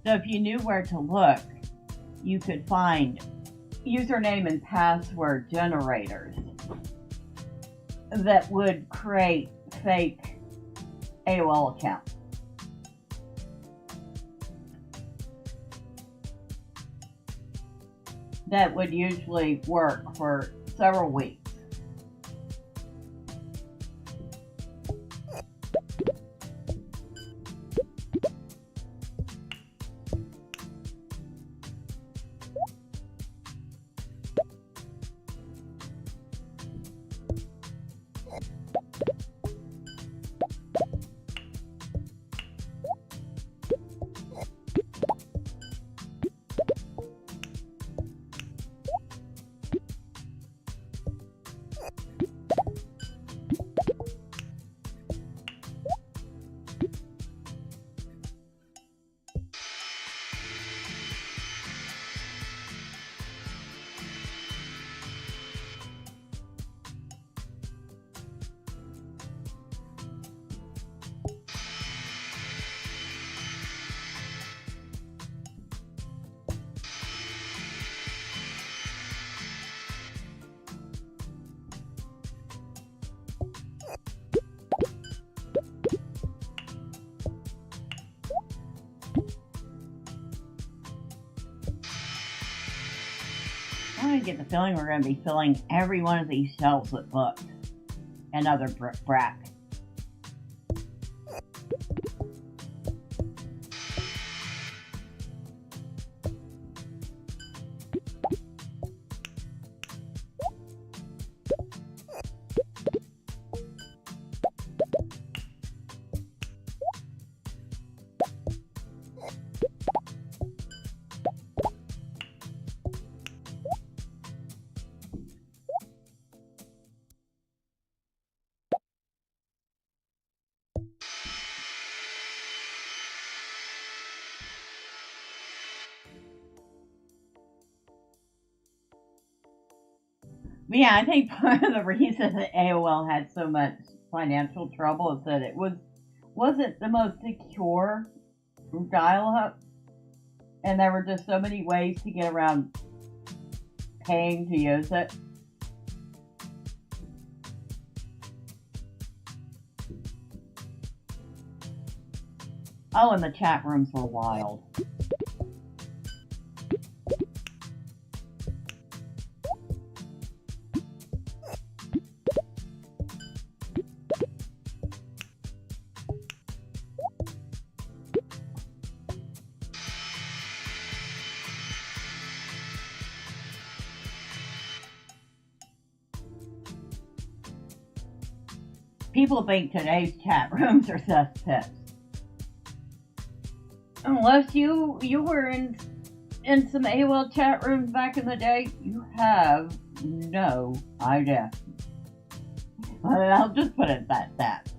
So if you knew where to look, you could find username and password generators that would create fake AOL accounts. That would usually work for several weeks. I get the feeling we're going to be filling every one of these shelves with books and other bric-a-brac. But yeah, I think part of the reason that AOL had so much financial trouble is that it wasn't the most secure dial up, and there were just so many ways to get around paying to use it. Oh, and the chat rooms were wild. People think today's chat rooms are cesspits. Unless you were in some AOL chat rooms back in the day, you have no idea. I'll just put it at that.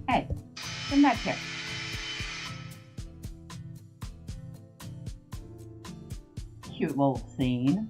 Hey, come back here. Cute little scene.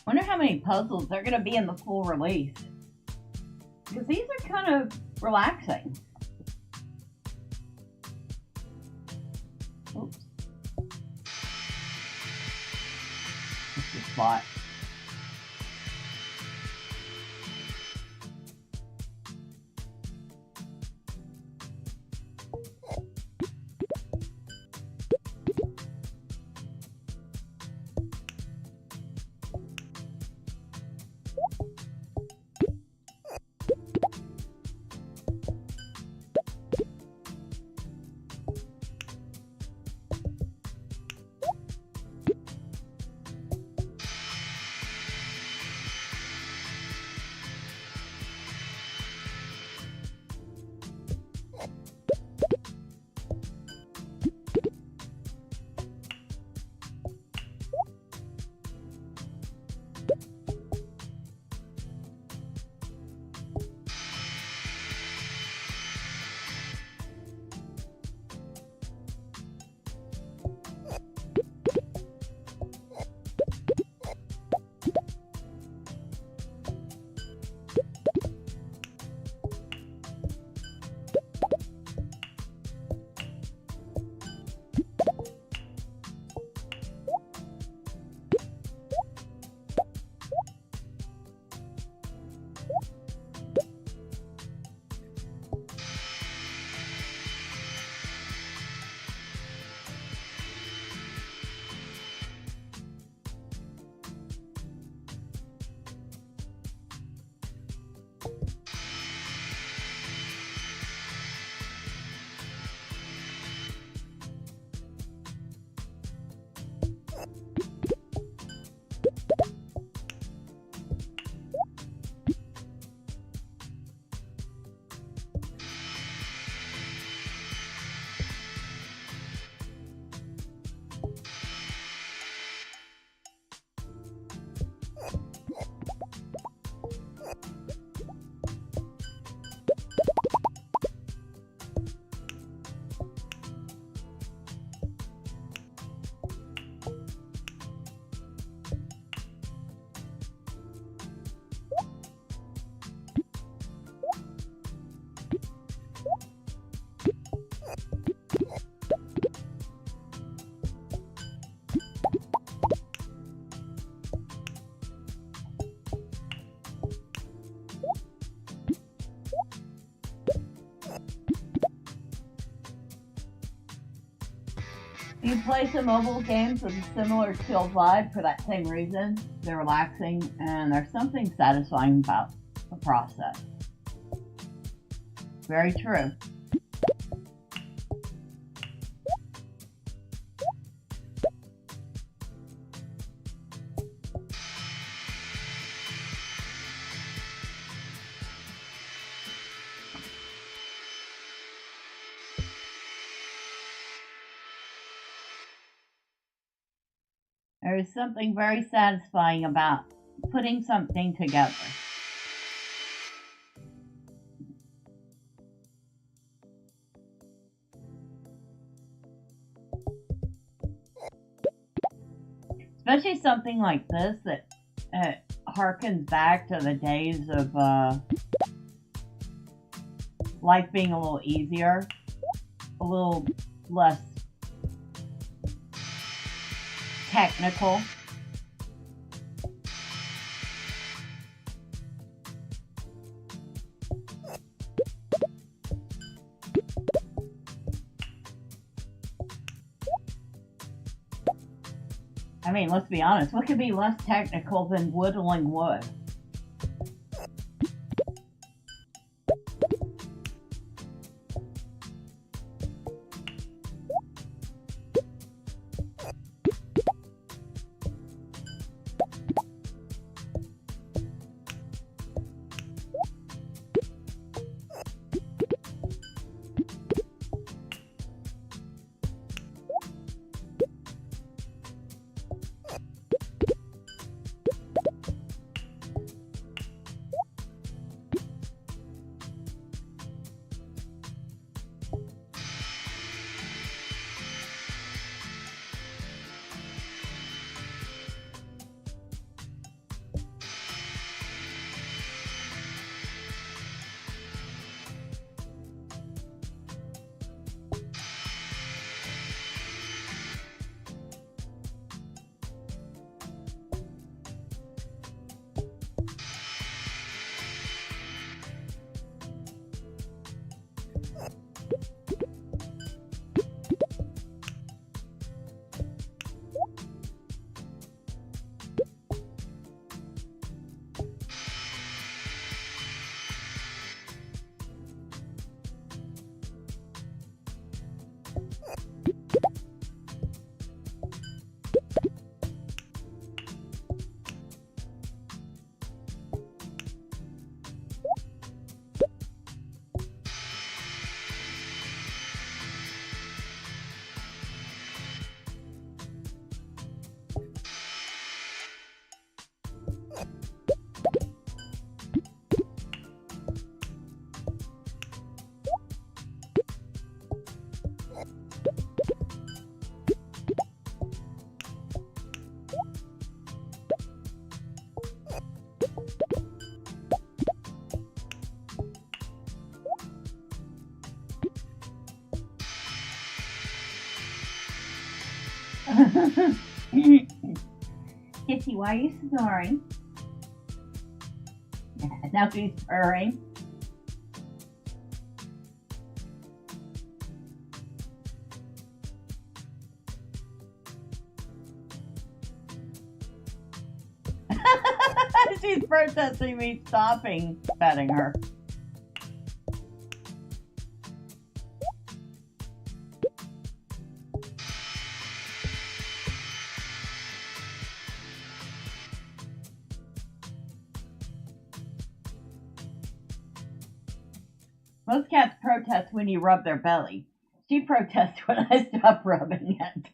Wonder how many puzzles are going to be in the full release. Because these are kind of relaxing. Oops. That's the spot. play some mobile games with a similar chill vibe for that same reason. They're relaxing and there's something satisfying about the process. Very true. There is something very satisfying about putting something together. Especially something like this that harkens back to the days of life being a little easier, a little less technical. I mean, let's be honest, what could be less technical than whittling wood? Kitty, why are you snoring? Now she's purring. She's protesting me stopping petting her. Most cats protest when you rub their belly. She protests when I stop rubbing it.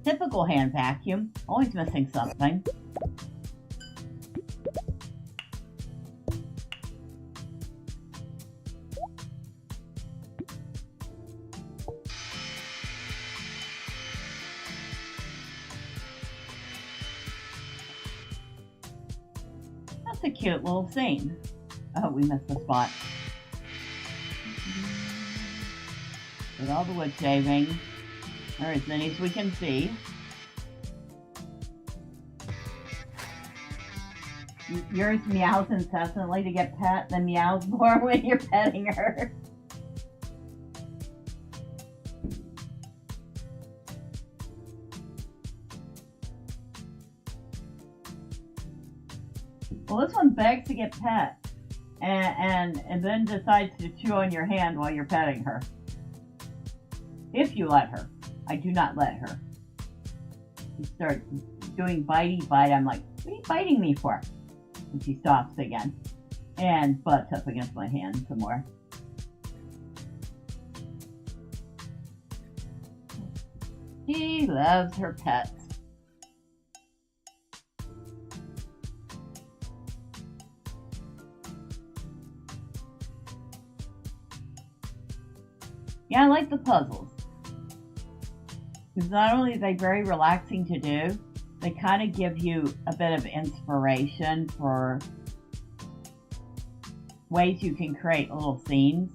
Typical hand vacuum, always missing something. That's a cute little scene. Oh, we missed the spot. With all the wood shaving, or as many as we can see. Yours meows incessantly to get pet, then meows more when you're petting her. Well, this one begs to get pet, and then decides to chew on your hand while you're petting her. If you let her. I do not let her. She starts doing bitey bite. I'm like, what are you biting me for? And she stops again and butts up against my hand some more. She loves her pets. Yeah, I like the puzzles. Because not only are they very relaxing to do, they kind of give you a bit of inspiration for ways you can create little scenes.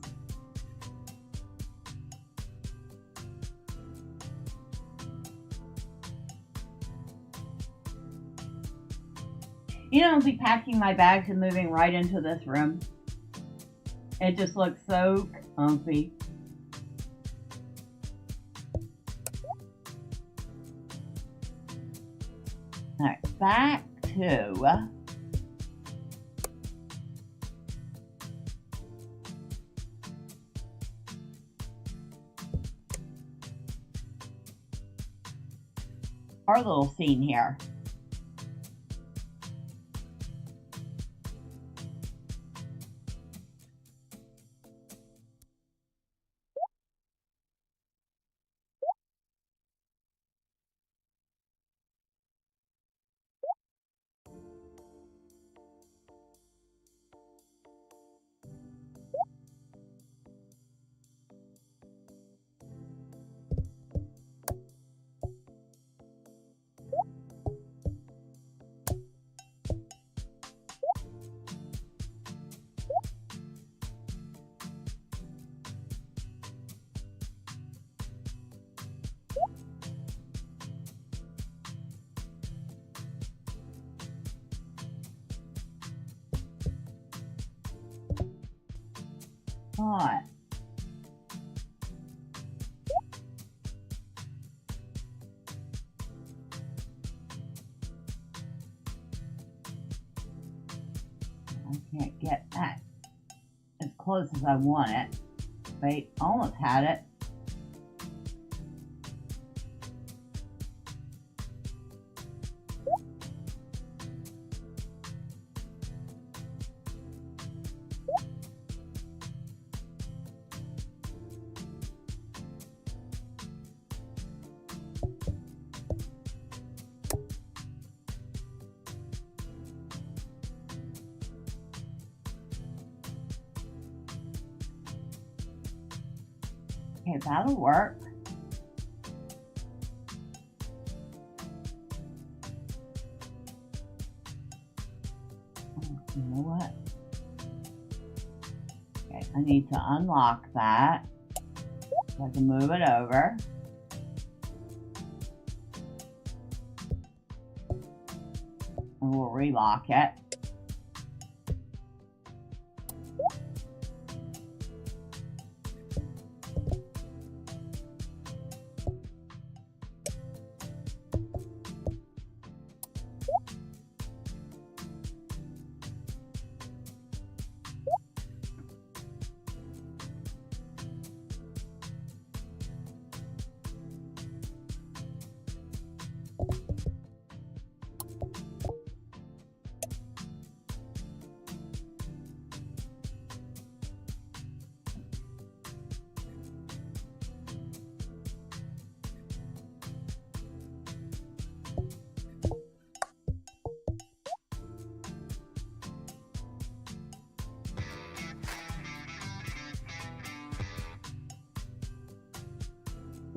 You know, I'll be packing my bags and moving right into this room. It just looks so comfy. All right, back to our little scene here. Right. I can't get that as close as I want it. Wait, almost had it. Okay, that'll work. Oh, you know what? Okay, I need to unlock that so I can move it over. And we'll relock it.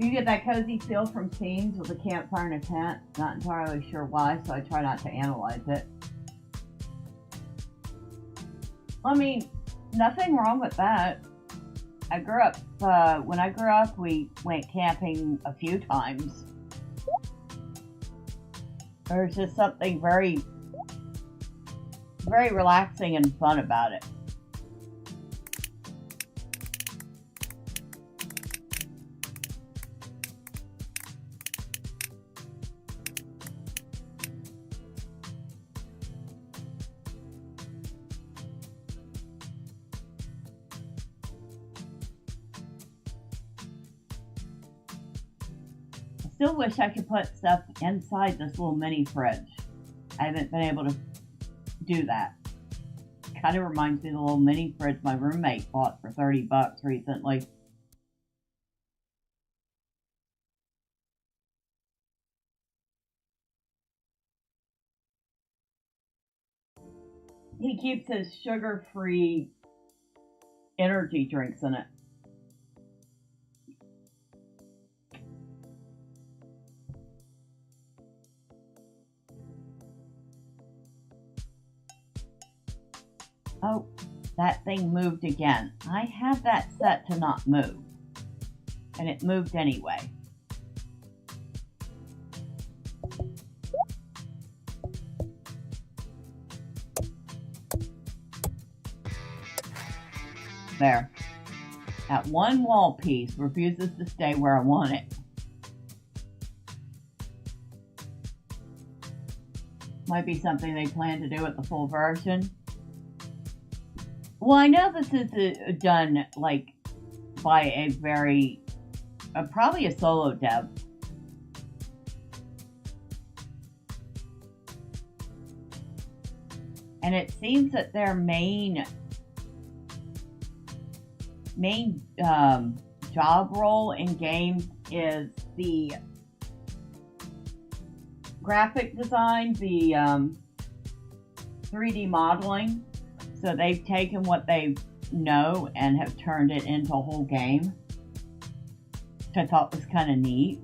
You get that cozy feel from scenes with a campfire and a tent. Not entirely sure why, so I try not to analyze it. I mean, nothing wrong with that. I grew up, when I grew up, we went camping a few times. There's just something very, very relaxing and fun about it. Still wish I could put stuff inside this little mini fridge. I haven't been able to do that. Kind of reminds me of the little mini fridge my roommate bought for $30 recently. He keeps his sugar-free energy drinks in it. Oh, that thing moved again. I had that set to not move, and it moved anyway. There. That one wall piece refuses to stay where I want it. Might be something they plan to do with the full version. Well, I know this is done like by a very, probably a solo dev. And it seems that their main job role in games is the graphic design, the 3D modeling. So they've taken what they know and have turned it into a whole game, which I thought was kind of neat.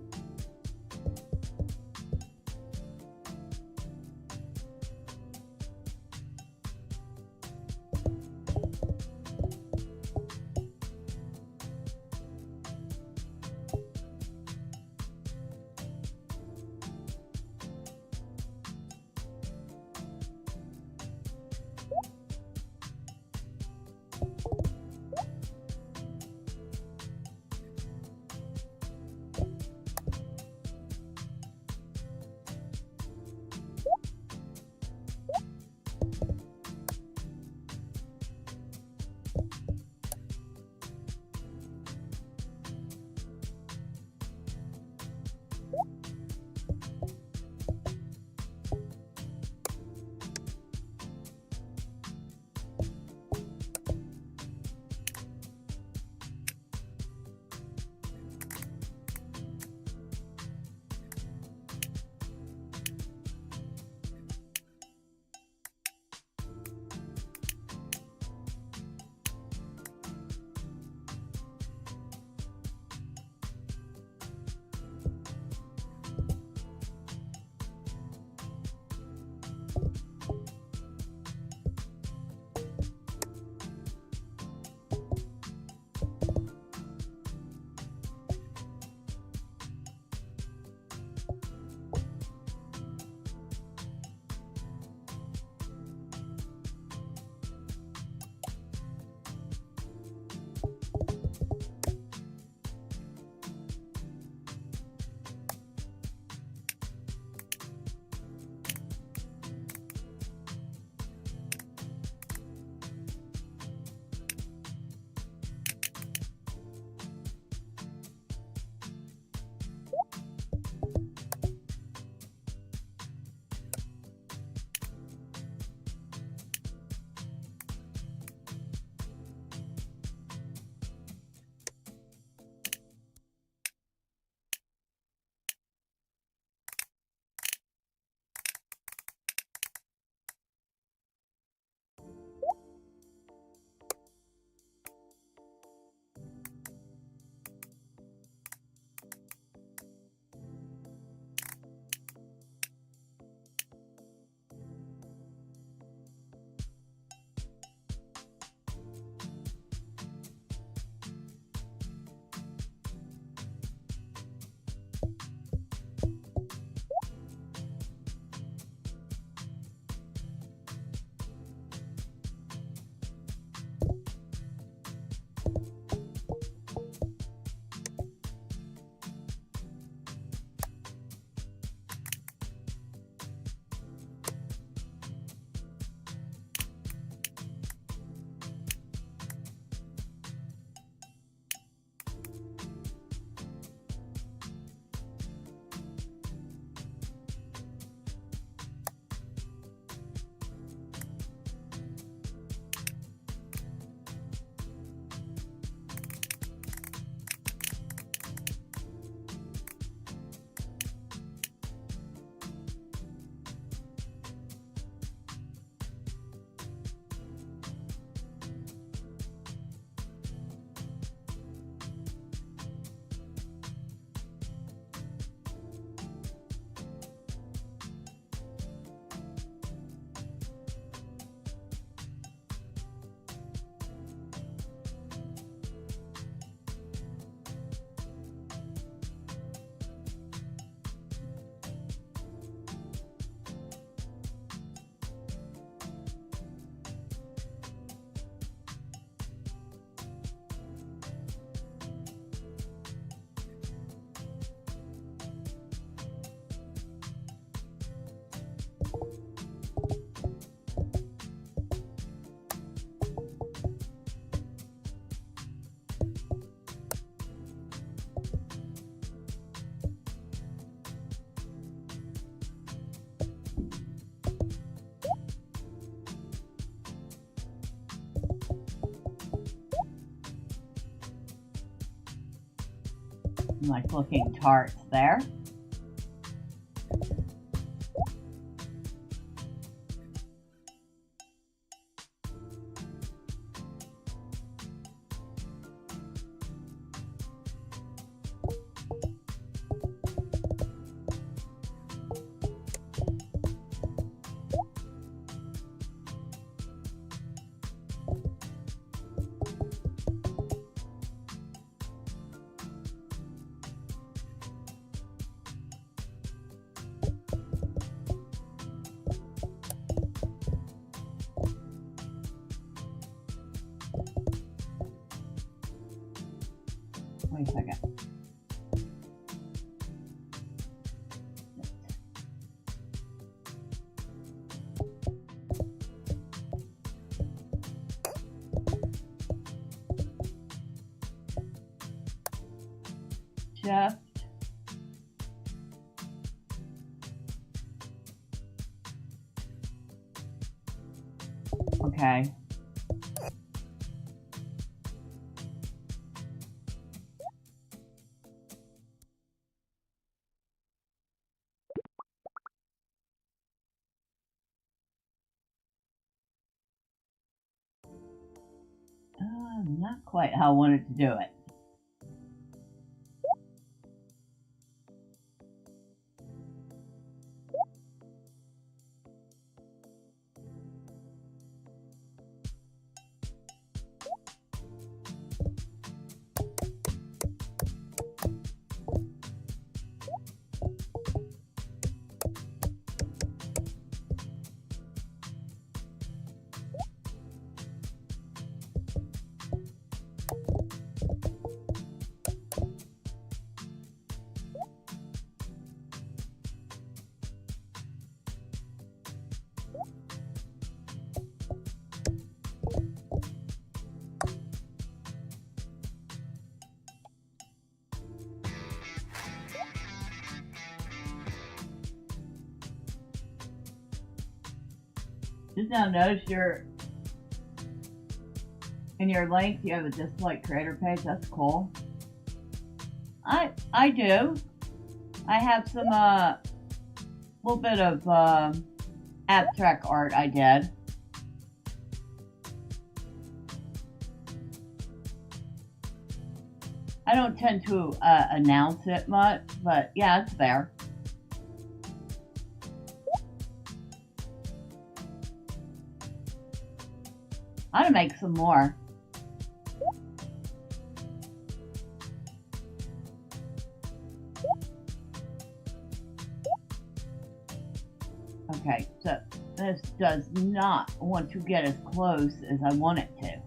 Nice looking tarts there. Wait a second. Shift. Okay. Not quite how I wanted to do it. Just now notice in your link you have a dislike creator page. That's cool. I do. I have some little bit of abstract art I did. I don't tend to announce it much, but yeah, it's there. I'm gonna make some more. Okay, so this does not want to get as close as I want it to.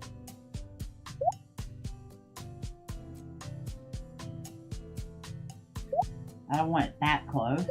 I don't want it that close.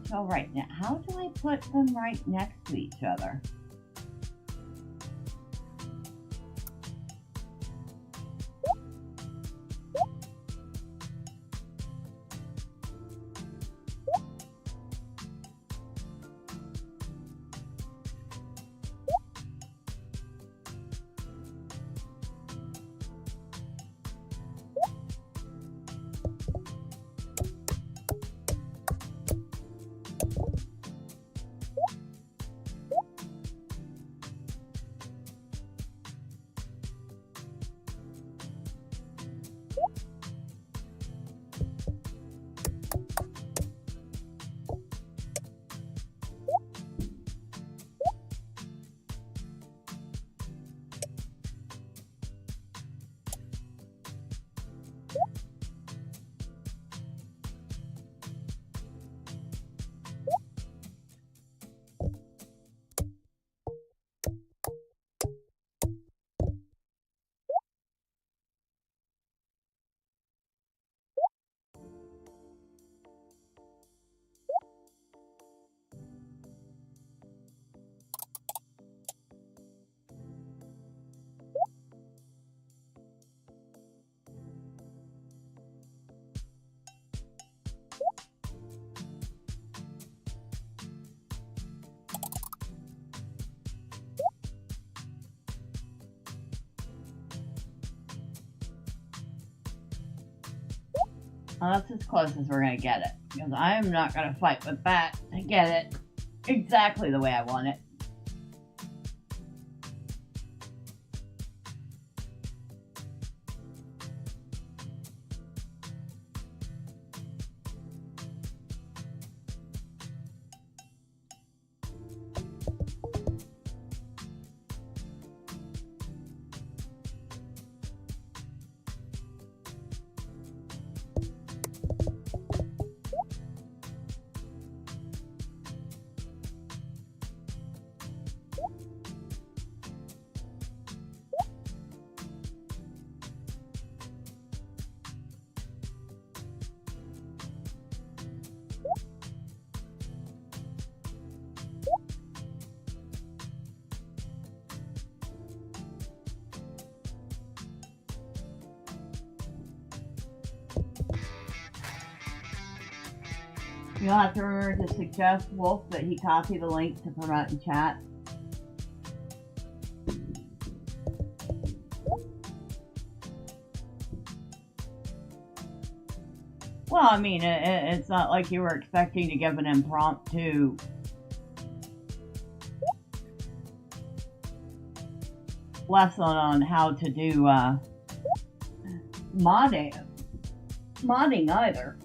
So right now, how do I put them right next to each other? Well, that's as close as we're going to get it. Because I am not going to fight with that to get it exactly the way I want it. You'll have to remember to suggest Wolf that he copy the link to promote in chat. Well, I mean, it's not like you were expecting to give an impromptu lesson on how to do modding either.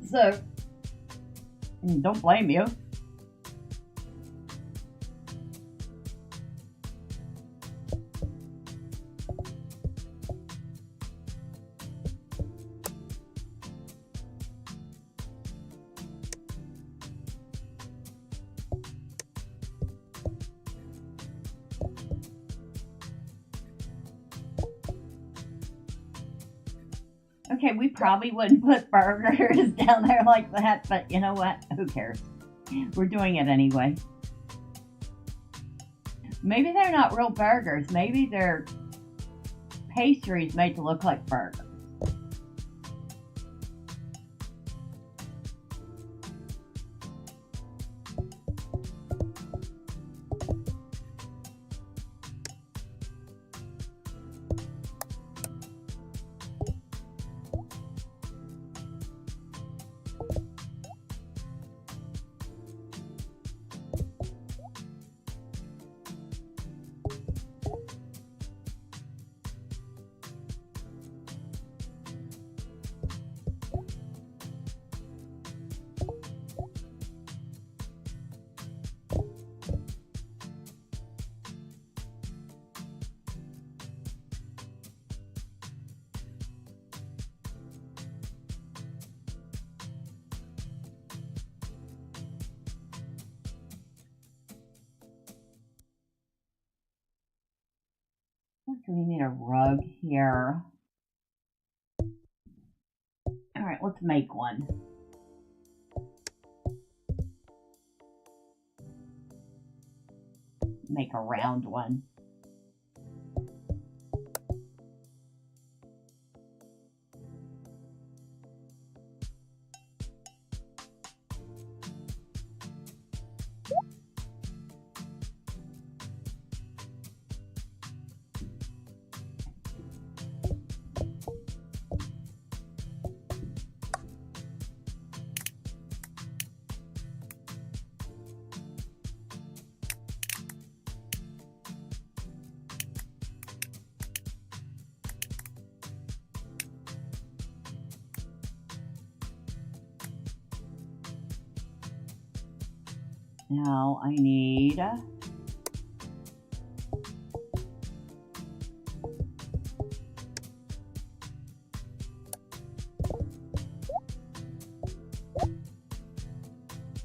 So, don't blame you. Okay, we probably wouldn't put burgers down there like that, but you know what? Who cares? We're doing it anyway. Maybe they're not real burgers. Maybe they're pastries made to look like burgers. Do we need a rug here? Alright, let's make one. Make a round one. Now I need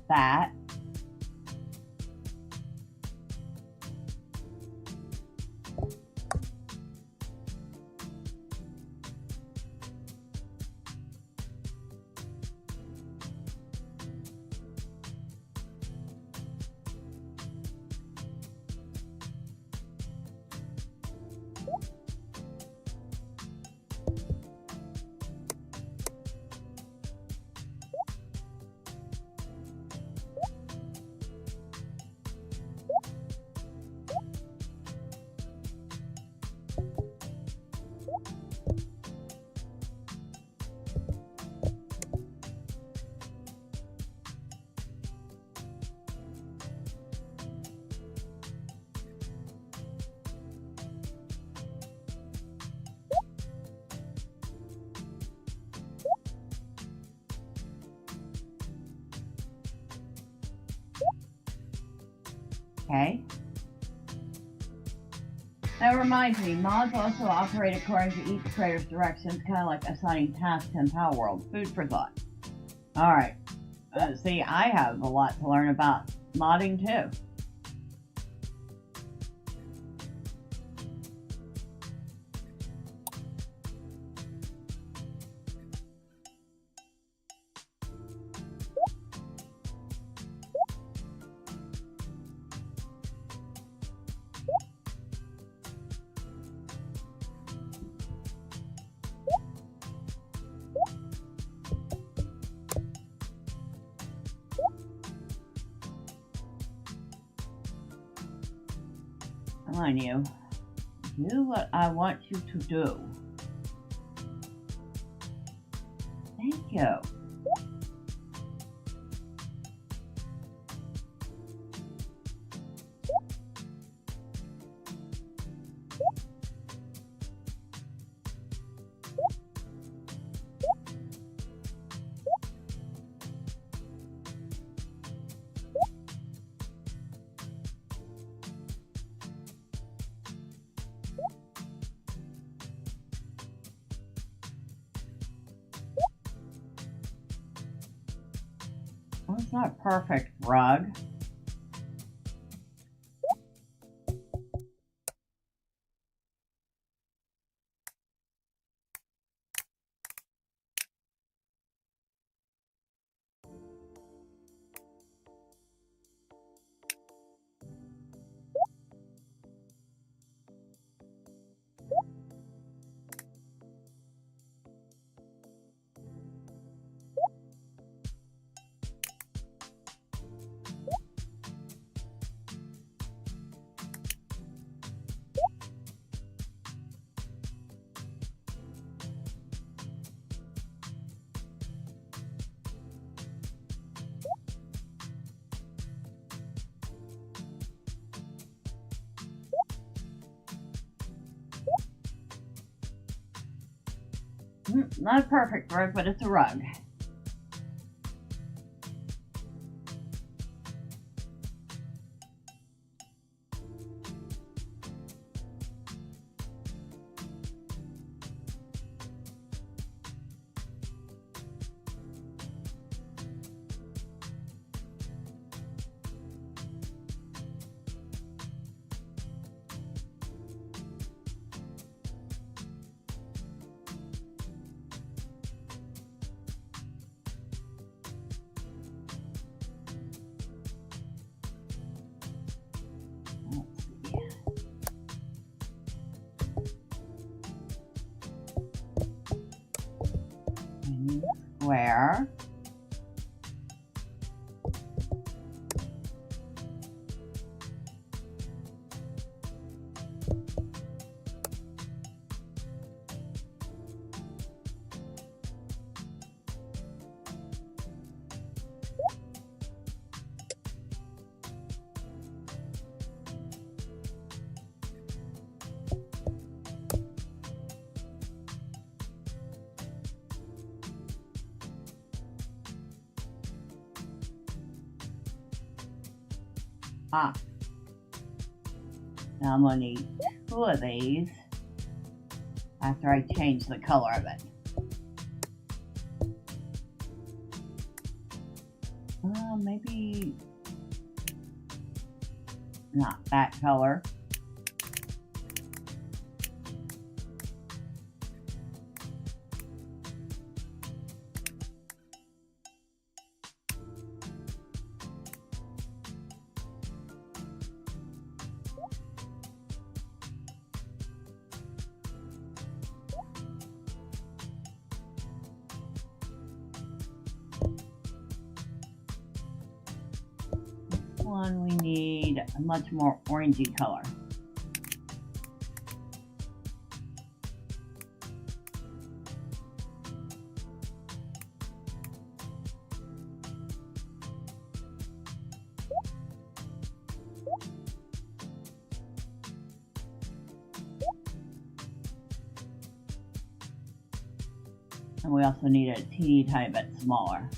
that. Okay. That reminds me, mods also operate according to each creator's directions, kind of like assigning tasks in Power World. Food for thought. Alright. See, I have a lot to learn about modding too. On you. Do what I want you to do. Thank you. Well, it's not a perfect rug. Not a perfect rug, but it's a rug. Square. Ah, now I'm going to need 2 of these after I change the color of it. Maybe not that color. One we need a much more orangey color. And we also need it a teeny tiny bit smaller.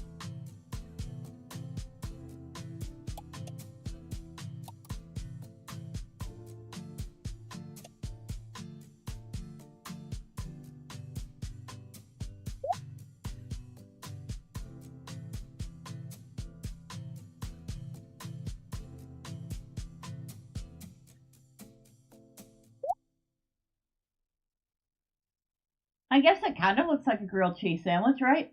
I guess it kind of looks like a grilled cheese sandwich, right?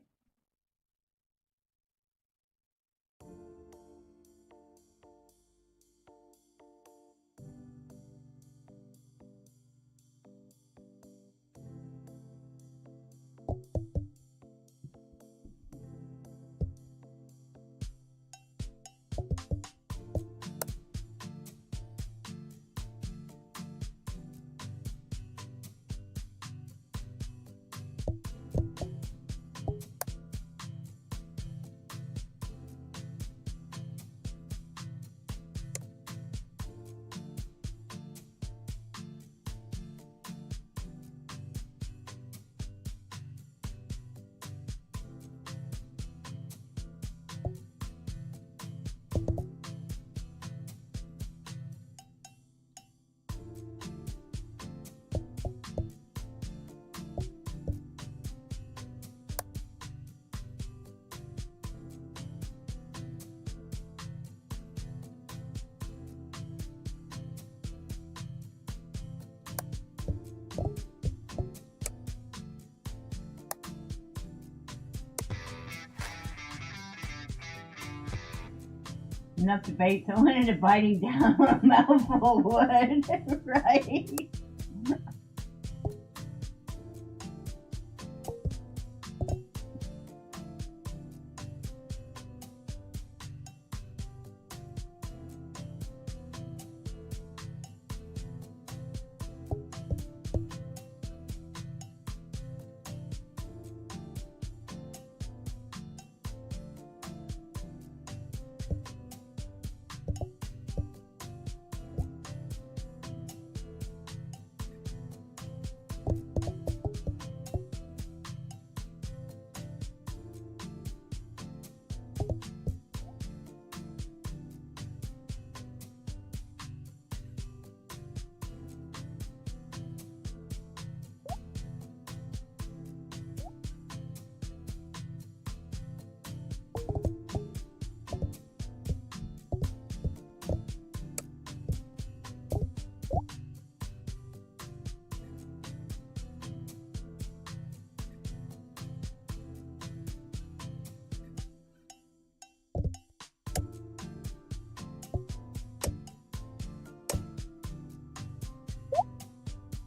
Enough debate, someone ended up biting down a mouthful of wood, right?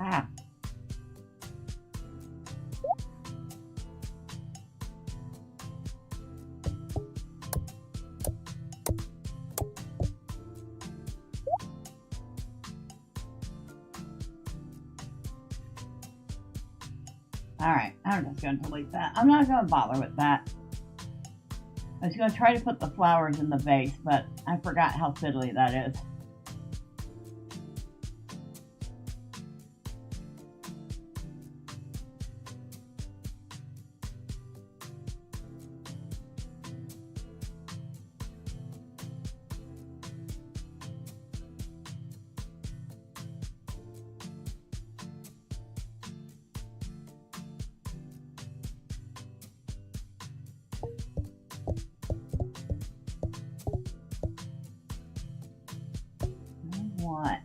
Ah. Alright, I'm just going to delete that. I'm not going to bother with that. I was going to try to put the flowers in the vase, but I forgot how fiddly that is. What?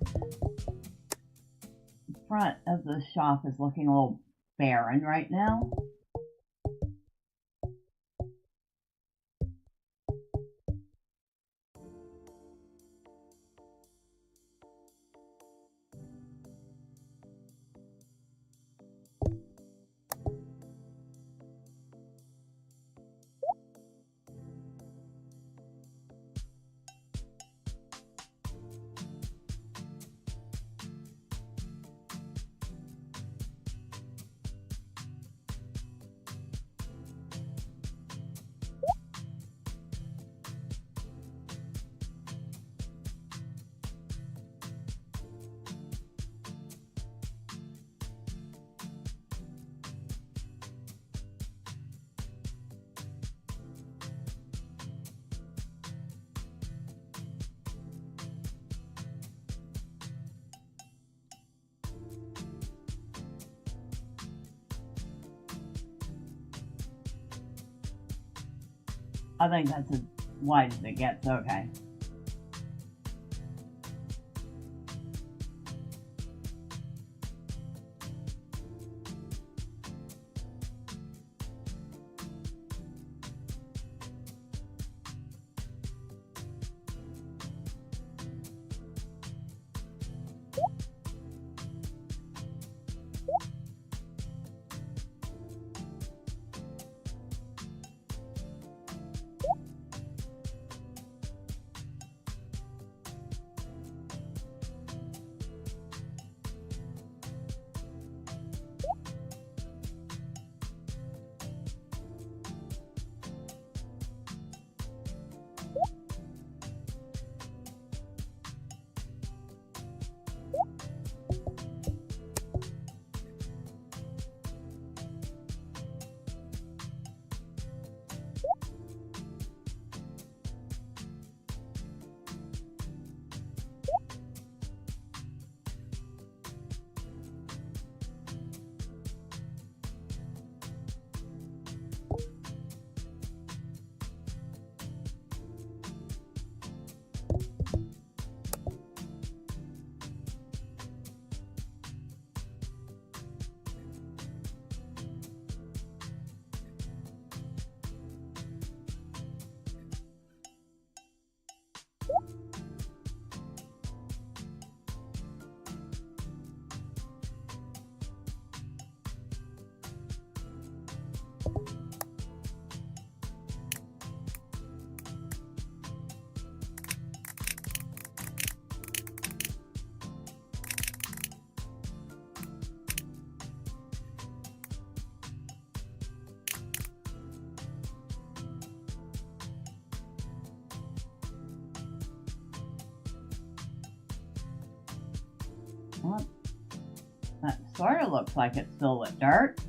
The front of the shop is looking a little barren right now. I think that's as wide as it gets, okay. Well, that sort of looks like it's filled with dirt.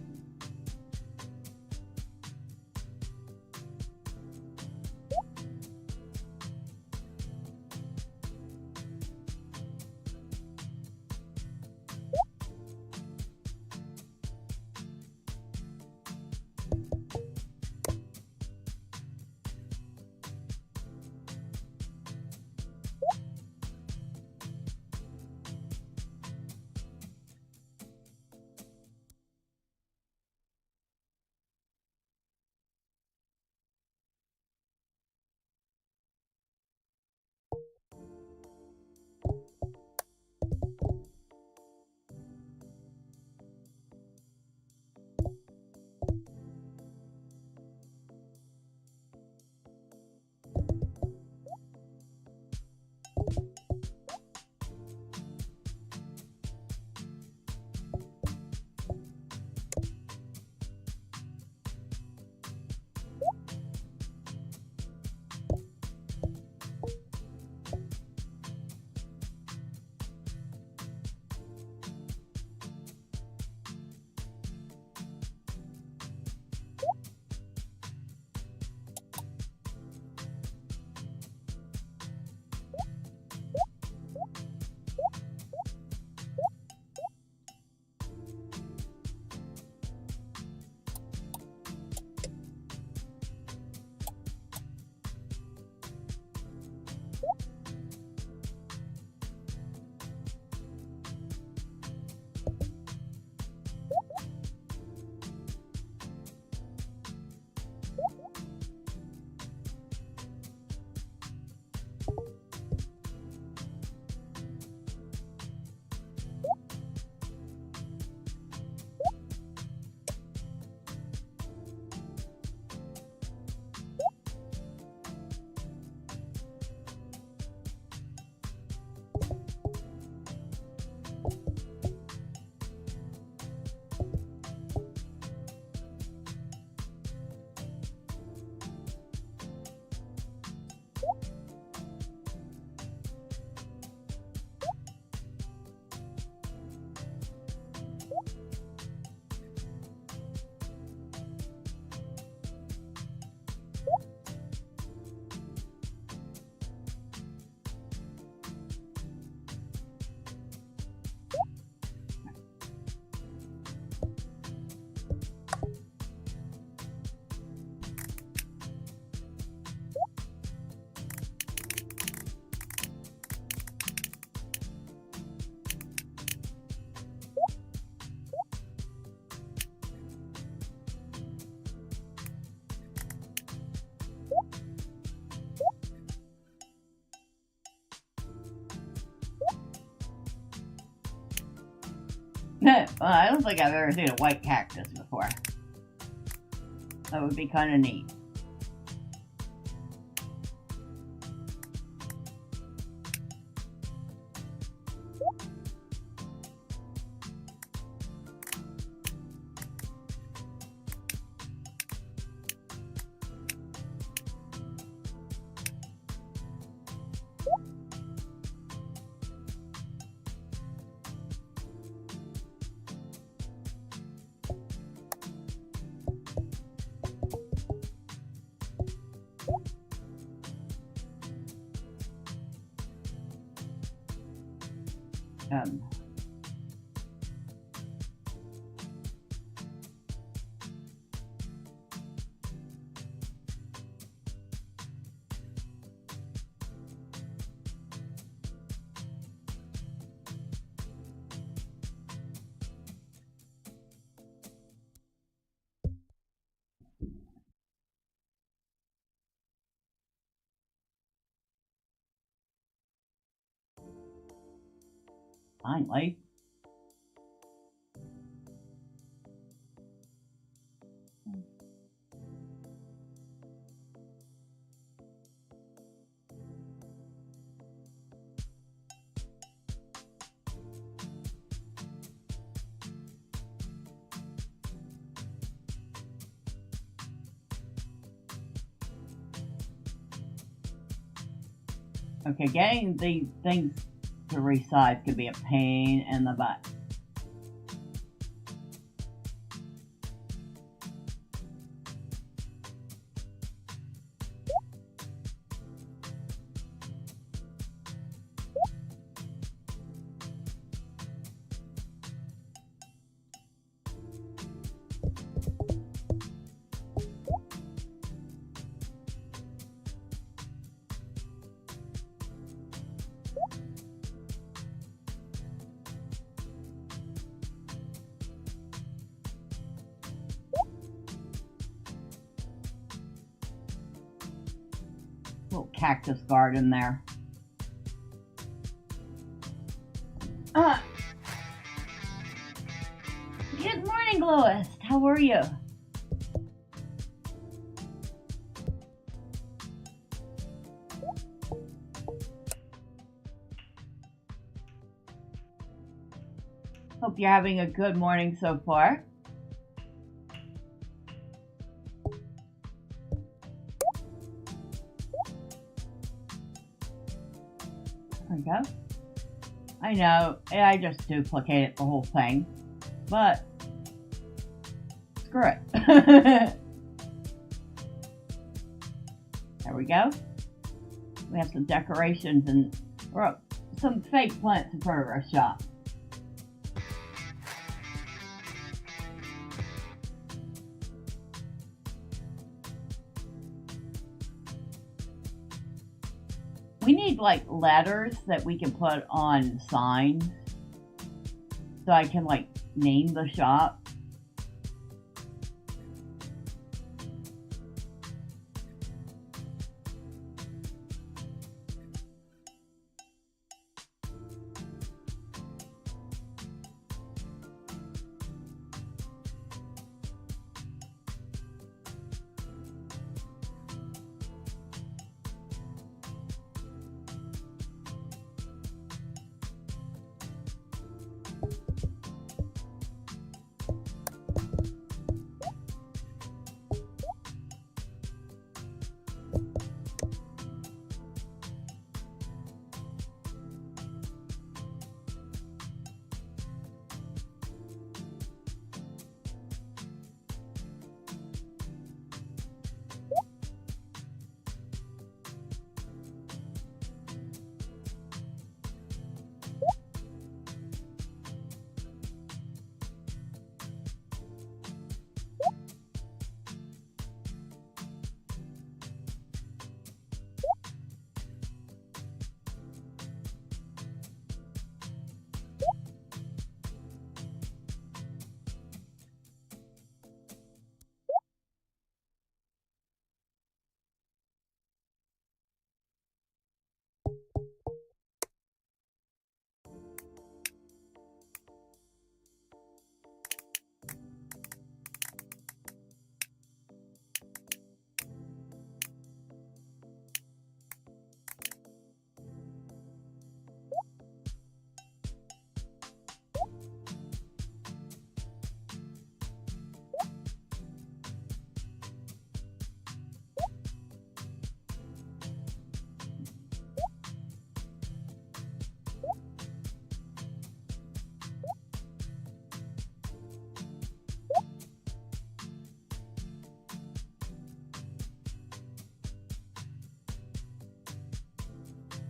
Well, I don't think I've ever seen a white cactus before. That would be kind of neat. Um, Finally. Okay, getting these things to resize can be a pain in the butt. Little cactus garden there. Good morning, Lois. How are you? Hope you're having a good morning so far. There we go. I know, I just duplicated the whole thing, but screw it. There we go. We have some decorations and some fake plants in front of our shop. We need like letters that we can put on signs so I can like name the shop.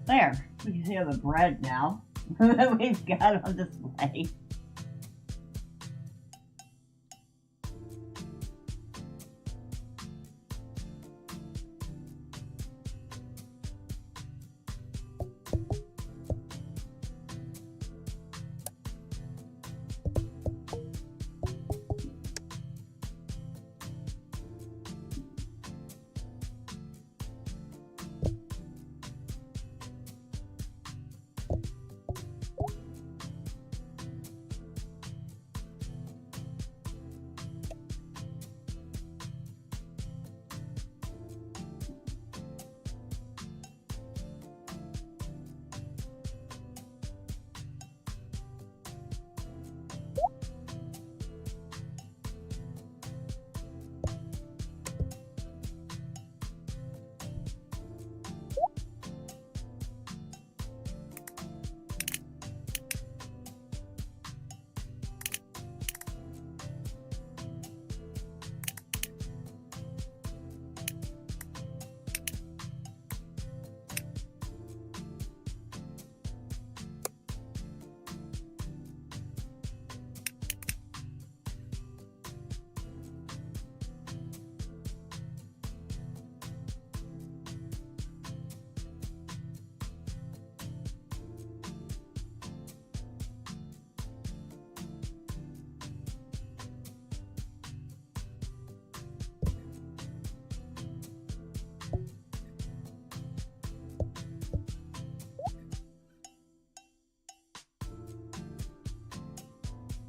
There, we can see all the bread now that we've got on display.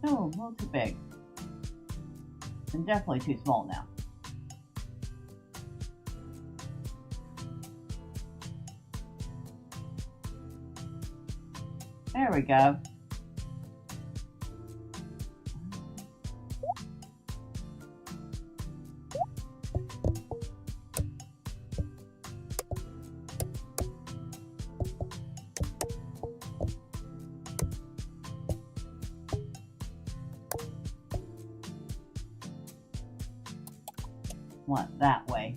Oh, a little too big. And definitely too small now. There we go. Want that way.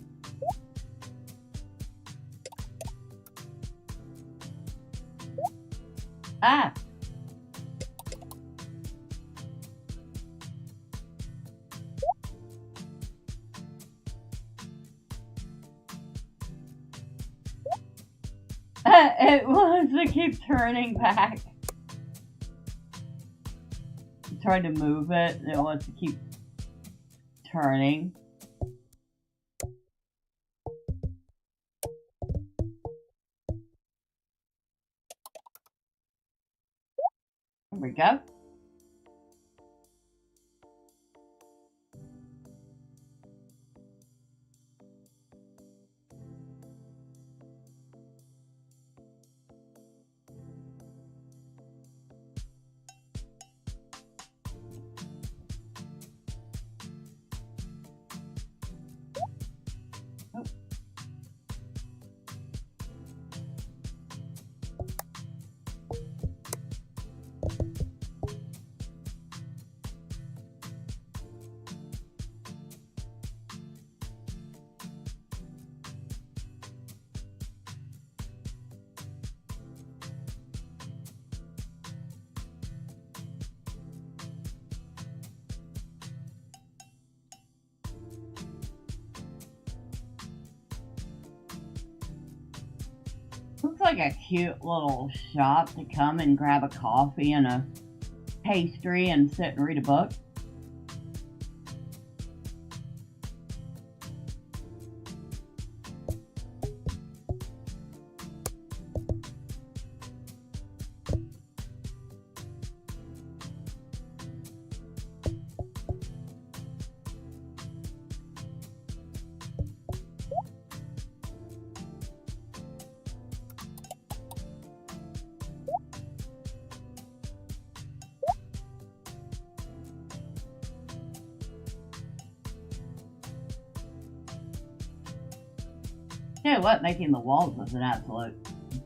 Ah! It wants to keep turning back. I'm trying to move it, and it wants to keep turning. There we go. Looks like a cute little shop to come and grab a coffee and a pastry and sit and read a book. You know what? Making the walls is an absolute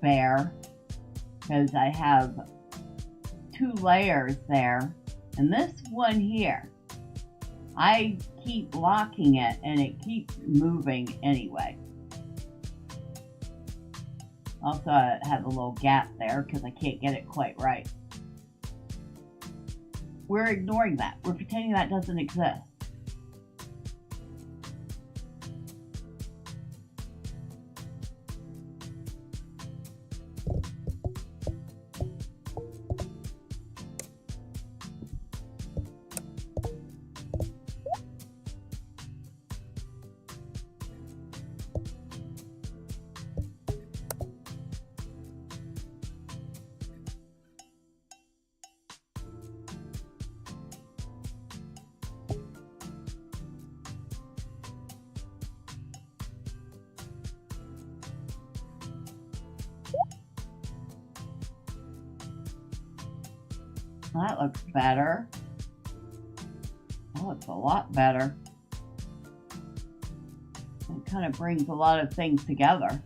bear because I have 2 layers there, and this one here, I keep locking it and it keeps moving anyway. Also, I have a little gap there because I can't get it quite right. We're ignoring that. We're pretending that doesn't exist. Well, that looks better. That looks a lot better. It kind of brings a lot of things together.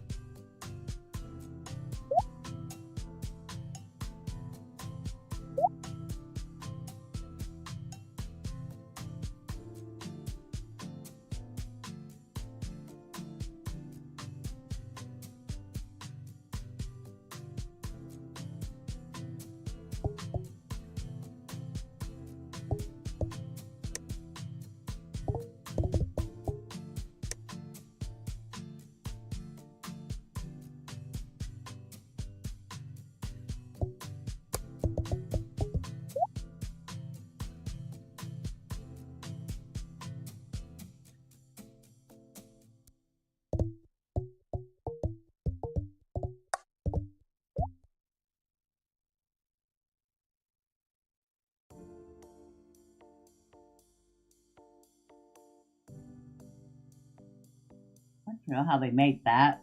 I don't know how they made that.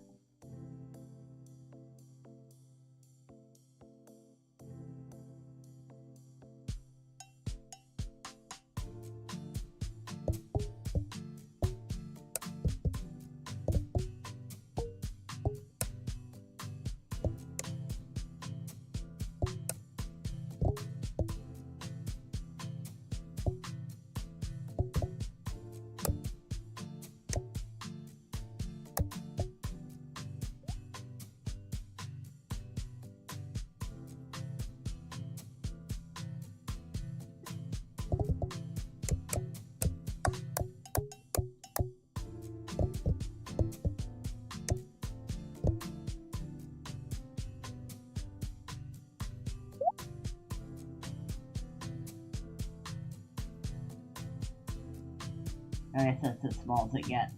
I guess that's as small as it gets.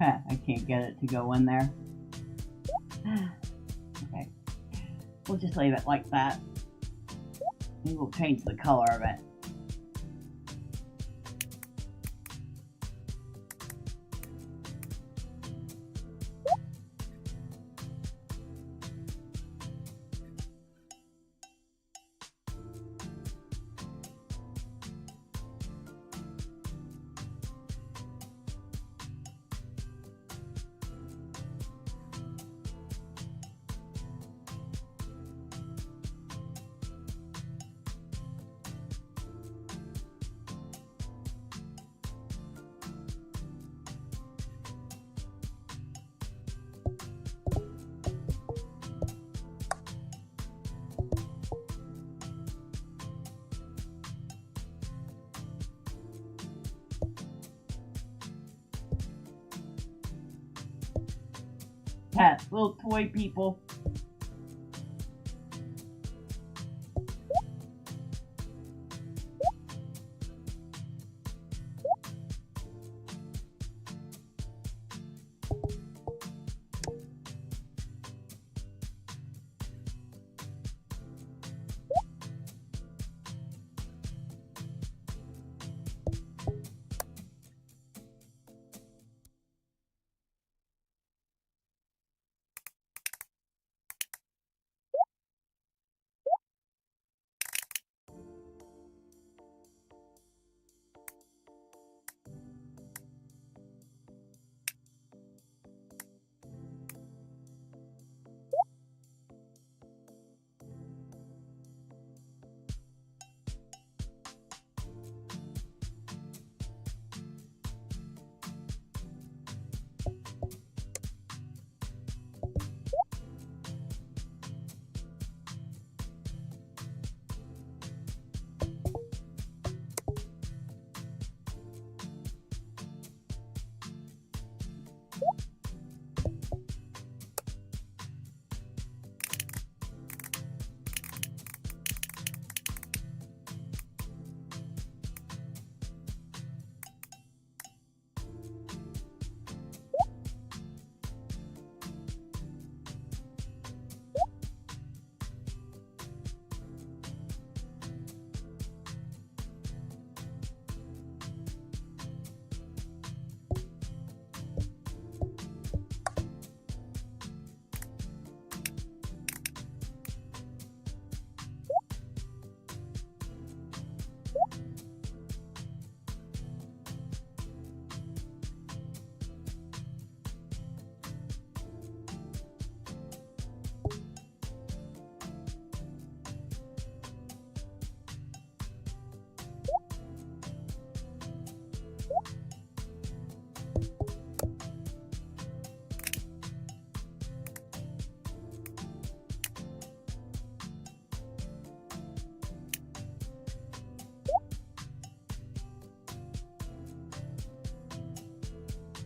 I can't get it to go in there. Okay, we'll just leave it like that. Maybe we'll change the color of it. Pet, little toy people.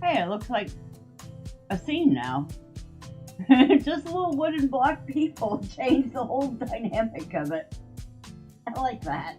Hey, it looks like a scene now. Just little wooden block people change the whole dynamic of it. I like that.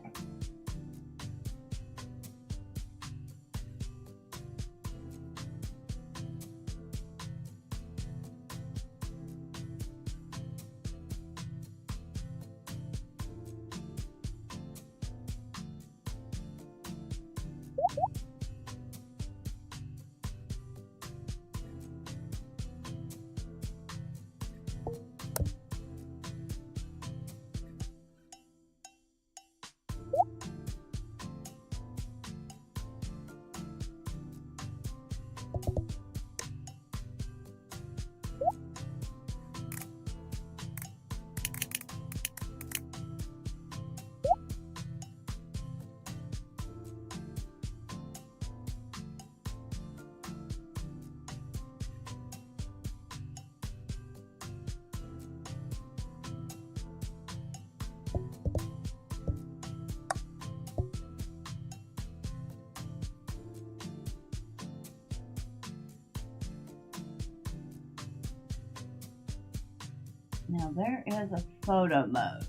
Now there is a photo mode.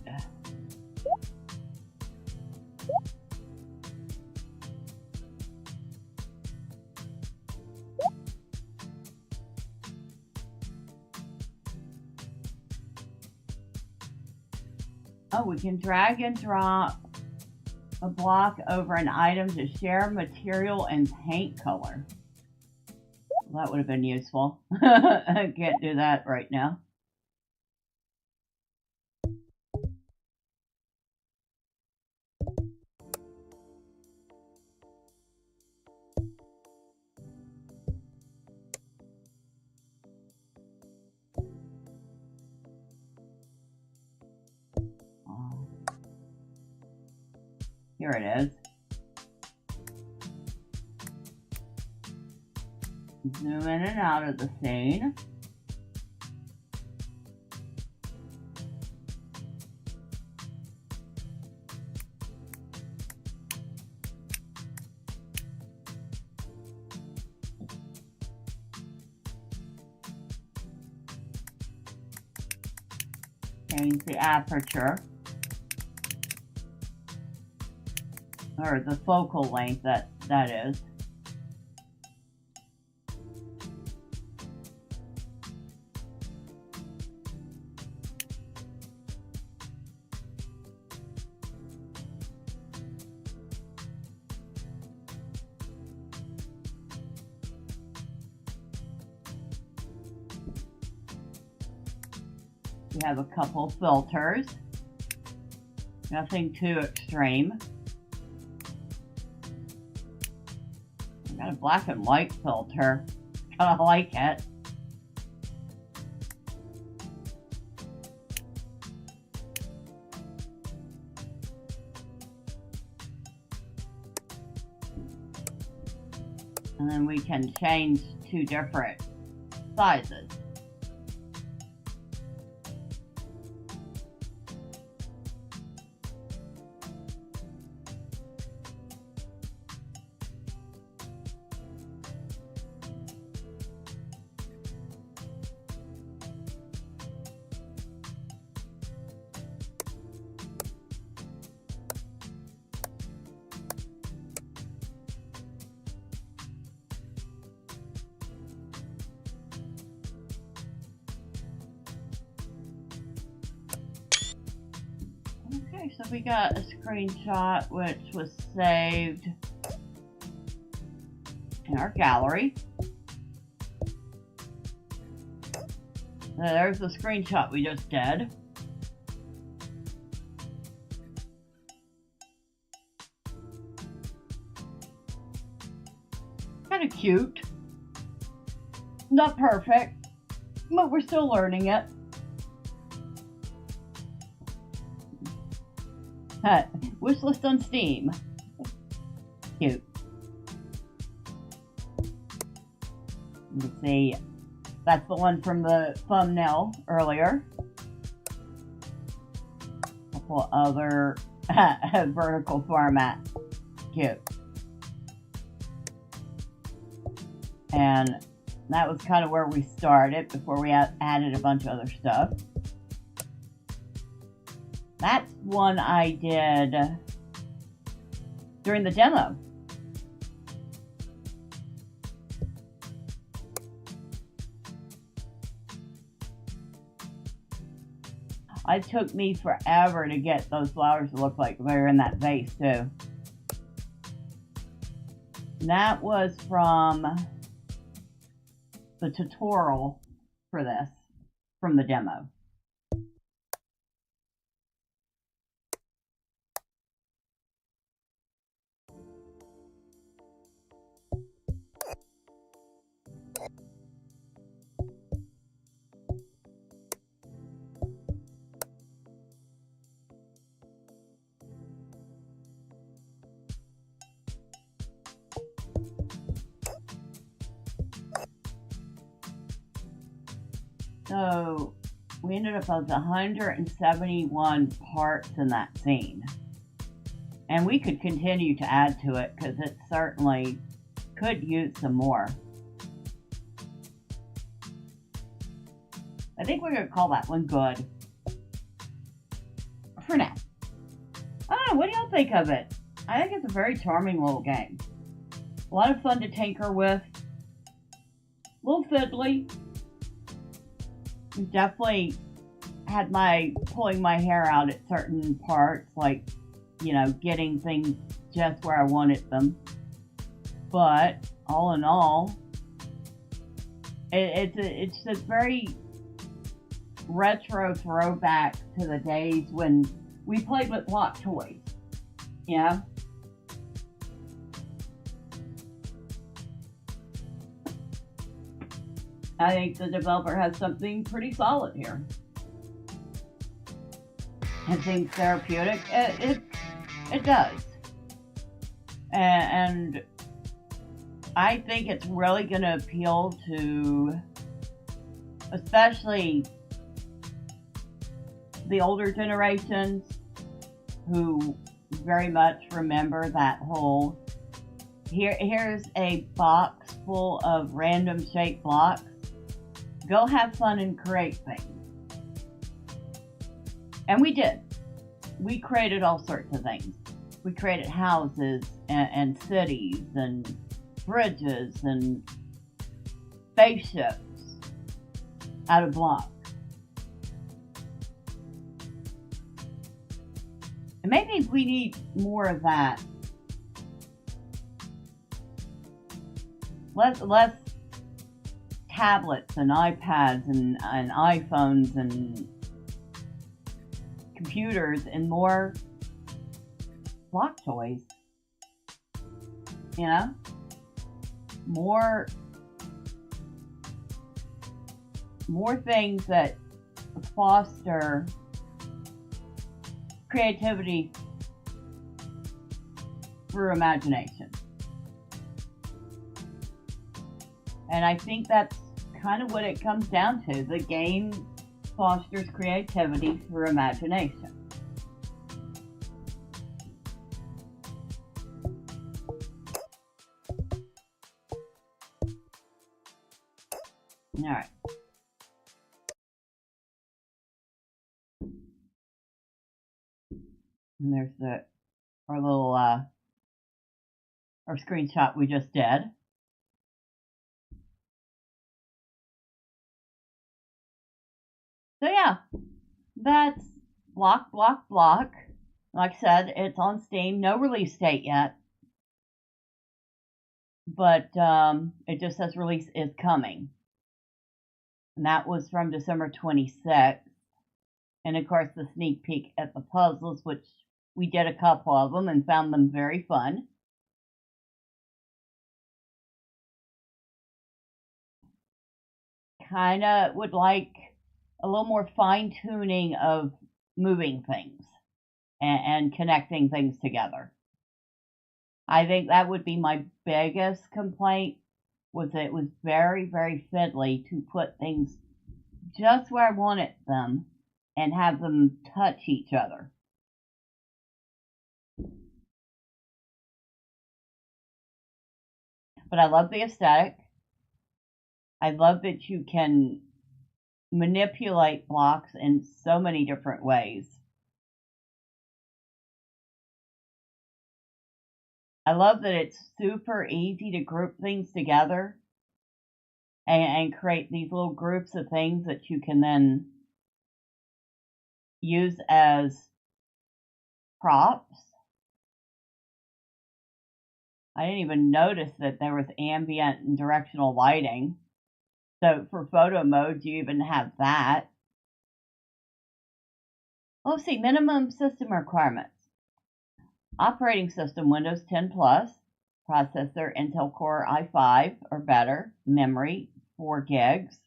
Oh, we can drag and drop a block over an item to share material and paint color. Well, that would have been useful. I can't do that right now. Here it is. Zoom in and out of the scene. Change the aperture. Or the focal length, that is. We have a couple filters. Nothing too extreme. Got a black and white filter. Kinda like it. And then we can change two different sizes. Okay, so we got a screenshot which was saved in our gallery. There's the screenshot we just did. Kind of cute. Not perfect, but we're still learning it. Wishlist on Steam. Cute. You can see that's the one from the thumbnail earlier. A couple other vertical format. Cute. And that was kind of where we started before we added a bunch of other stuff. That's one I did during the demo. It took me forever to get those flowers to look like they were in that vase too. And that was from the tutorial for this, from the demo. So we ended up with 171 parts in that scene. And we could continue to add to it because it certainly could use some more. I think we're going to call that one good for now. I don't know, what do y'all think of it? I think it's a very charming little game. A lot of fun to tinker with. A little fiddly. Definitely had my pulling my hair out at certain parts, like, you know, getting things just where I wanted them. But all in all, it's a very retro throwback to the days when we played with block toys. Yeah. I think the developer has something pretty solid here. It seems therapeutic. It does. And I think it's really going to appeal to especially the older generations who very much remember that whole, here's a box full of random shaped blocks. Go have fun and create things. And we did. We created all sorts of things. We created houses and cities and bridges and spaceships out of blocks. And maybe we need more of that. Less tablets and iPads and iPhones and computers and more block toys. You know? More things that foster creativity through imagination. And I think that's kind of what it comes down to. The game fosters creativity through imagination. All right. And there's our little our screenshot we just did. So yeah, that's Block. Like I said, it's on Steam. No release date yet. But it just says release is coming. And that was from December 26th. And of course, the sneak peek at the puzzles, which we did a couple of them and found them very fun. Kind of would like a little more fine-tuning of moving things and connecting things together. I think that would be my biggest complaint, was that it was very, very fiddly to put things just where I wanted them and have them touch each other. But I love the aesthetic. I love that you can manipulate blocks in so many different ways. I love that it's super easy to group things together and create these little groups of things that you can then use as props. I didn't even notice that there was ambient and directional lighting. So for photo mode, you even have that. Let's see, minimum system requirements. Operating system Windows 10 Plus, processor Intel Core i5 or better, memory 4 gigs,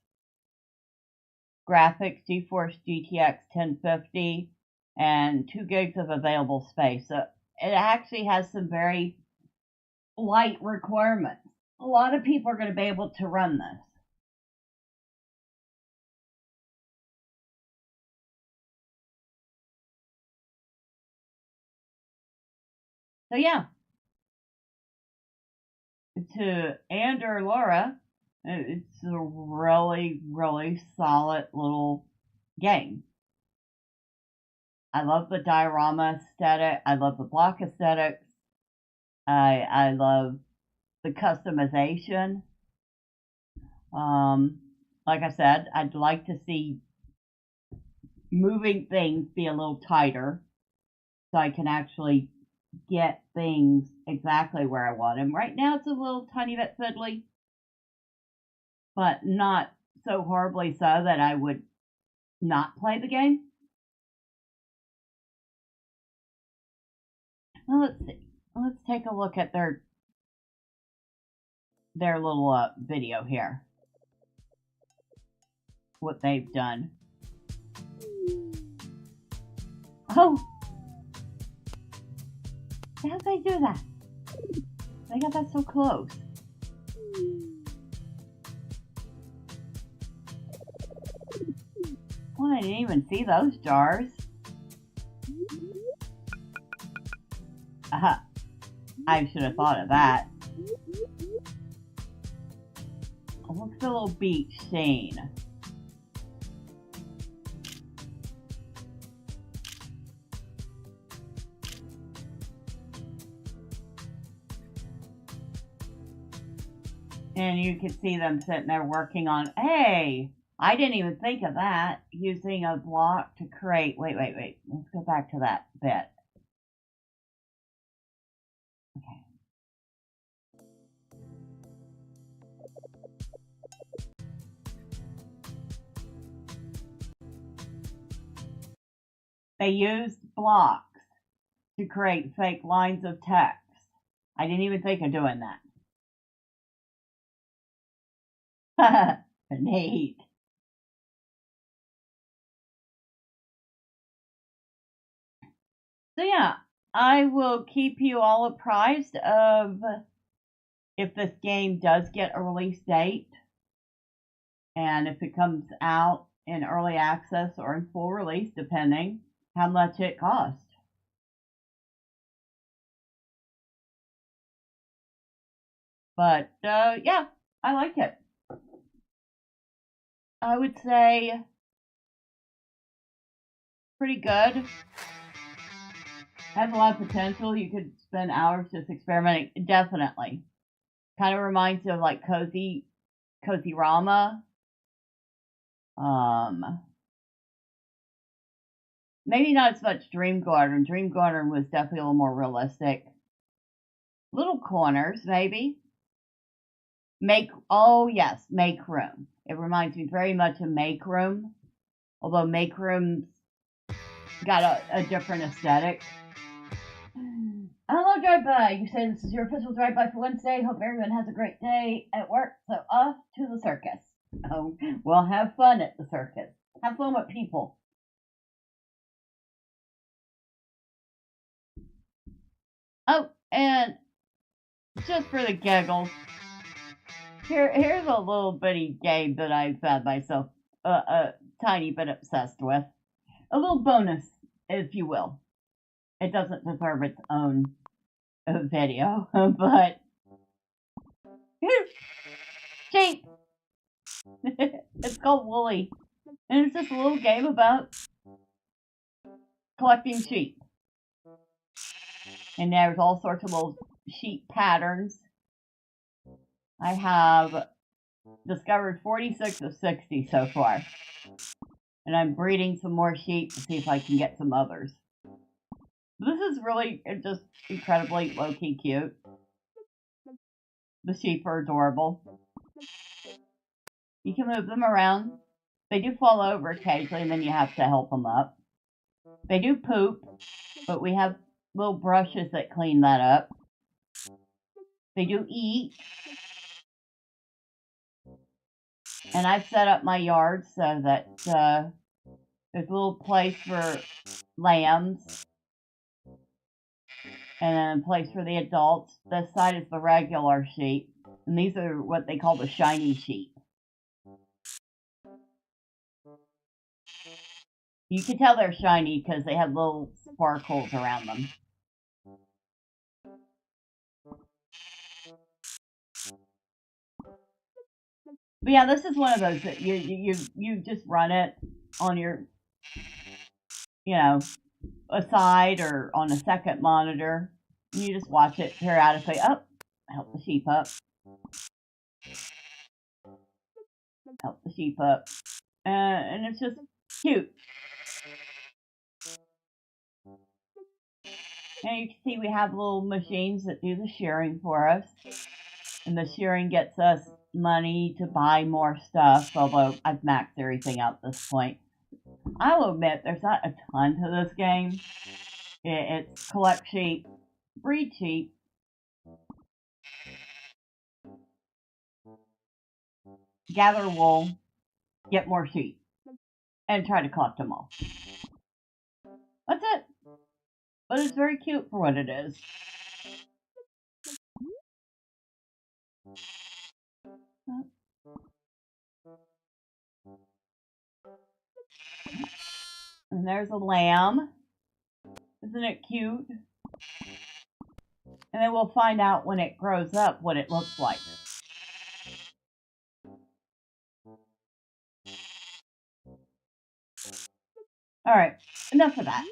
graphics GeForce GTX 1050, and 2 gigs of available space. So it actually has some very light requirements. A lot of people are going to be able to run this. So yeah, to Aender Lara, it's a really, really solid little game. I love the diorama aesthetic. I love the block aesthetics. I love the customization. Like I said, I'd like to see moving things be a little tighter so I can actually get things exactly where I want them. Right now it's a little tiny bit fiddly, but not so horribly so that I would not play the game. Well, let's see. Let's take a look at their little video here. What they've done. Oh! How'd they do that? They got that so close. Well, I didn't even see those jars. I should have thought of that. Look at the little beach scene. And you can see them sitting there working on, hey, I didn't even think of that, using a block to create, wait, let's go back to that bit. Okay. They used blocks to create fake lines of text. I didn't even think of doing that. Neat. So yeah, I will keep you all apprised of if this game does get a release date and if it comes out in early access or in full release, depending how much it costs. But yeah, I like it. I would say pretty good. Has a lot of potential. You could spend hours just experimenting. Definitely. Kind of reminds you of like Diorama. Maybe not as much Dream Garden. Dream Garden was definitely a little more realistic. Little corners, maybe. Make Room. It reminds me very much of Make Room, although Make Room's got a different aesthetic. Hello, Drive-By. You say this is your official Drive-By for Wednesday. Hope everyone has a great day at work. So off to the circus. Oh, well, have fun at the circus. Have fun with people. Oh, and just for the giggles, here's a little bitty game that I found myself a tiny bit obsessed with. A little bonus, if you will. It doesn't deserve its own video, but sheep. It's called Woolly. And it's just a little game about collecting sheep. And there's all sorts of little sheep patterns. I have discovered 46 of 60 so far. And I'm breeding some more sheep to see if I can get some others. This is really just incredibly low-key cute. The sheep are adorable. You can move them around. They do fall over occasionally, and then you have to help them up. They do poop, but we have little brushes that clean that up. They do eat. And I've set up my yard so that there's a little place for lambs and then a place for the adults. This side is the regular sheep, and these are what they call the shiny sheep. You can tell they're shiny because they have little sparkles around them. But yeah, this is one of those that you just run it on your, aside or on a second monitor. And you just watch it periodically. Oh, help the sheep up. Help the sheep up. And it's just cute. And you can see we have little machines that do the shearing for us. And the shearing gets us money to buy more stuff, although I've maxed everything out at this point. I will admit there's not a ton to this game. It's collect sheep, breed sheep, gather wool, get more sheep, and try to collect them all. That's it. But it's very cute for what it is. And there's a lamb. Isn't it cute? And then we'll find out when it grows up what it looks like. Alright, enough of that.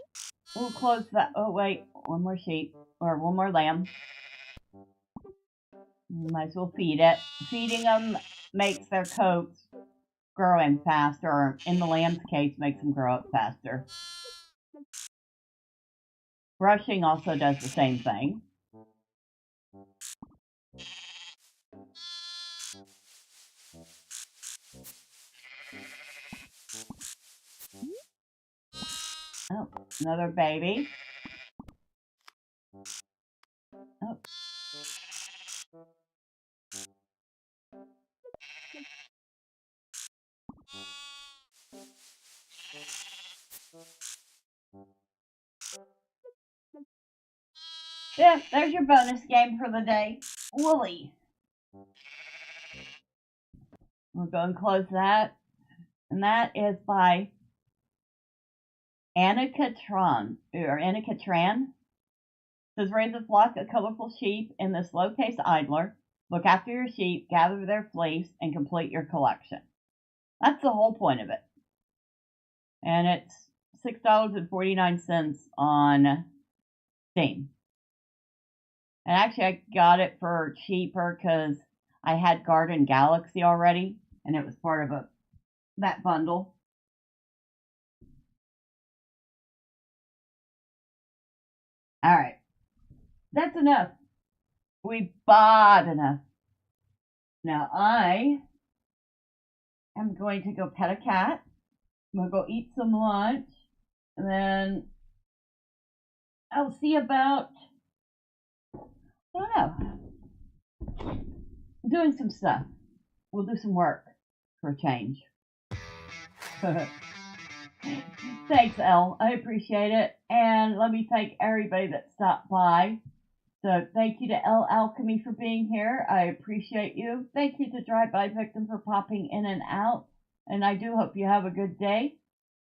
We'll close that. Oh, wait. One more sheep. Or one more lamb. You might as well feed it. Feeding them makes their coats grow in faster. Or in the lamb's case, makes them grow up faster. Brushing also does the same thing. Oh, another baby. Oh. Yeah, there's your bonus game for the day. Woolly. We'll go and close that. And that is by Annika Tran. It says, raise a flock of colorful sheep in this low-pace idler. Look after your sheep, gather their fleece, and complete your collection. That's the whole point of it. And it's $6.49 on Steam. And actually, I got it for cheaper because I had Garden Galaxy already, and it was part of that bundle. Alright. That's enough. We bought enough. Now I am going to go pet a cat. I'm going to go eat some lunch. And then I'll see about, I don't know, doing some stuff. We'll do some work for a change. Thanks, Elle. I appreciate it. And let me thank everybody that stopped by. So thank you to Elle Alchemy for being here. I appreciate you. Thank you to Drive By Victim for popping in and out. And I do hope you have a good day.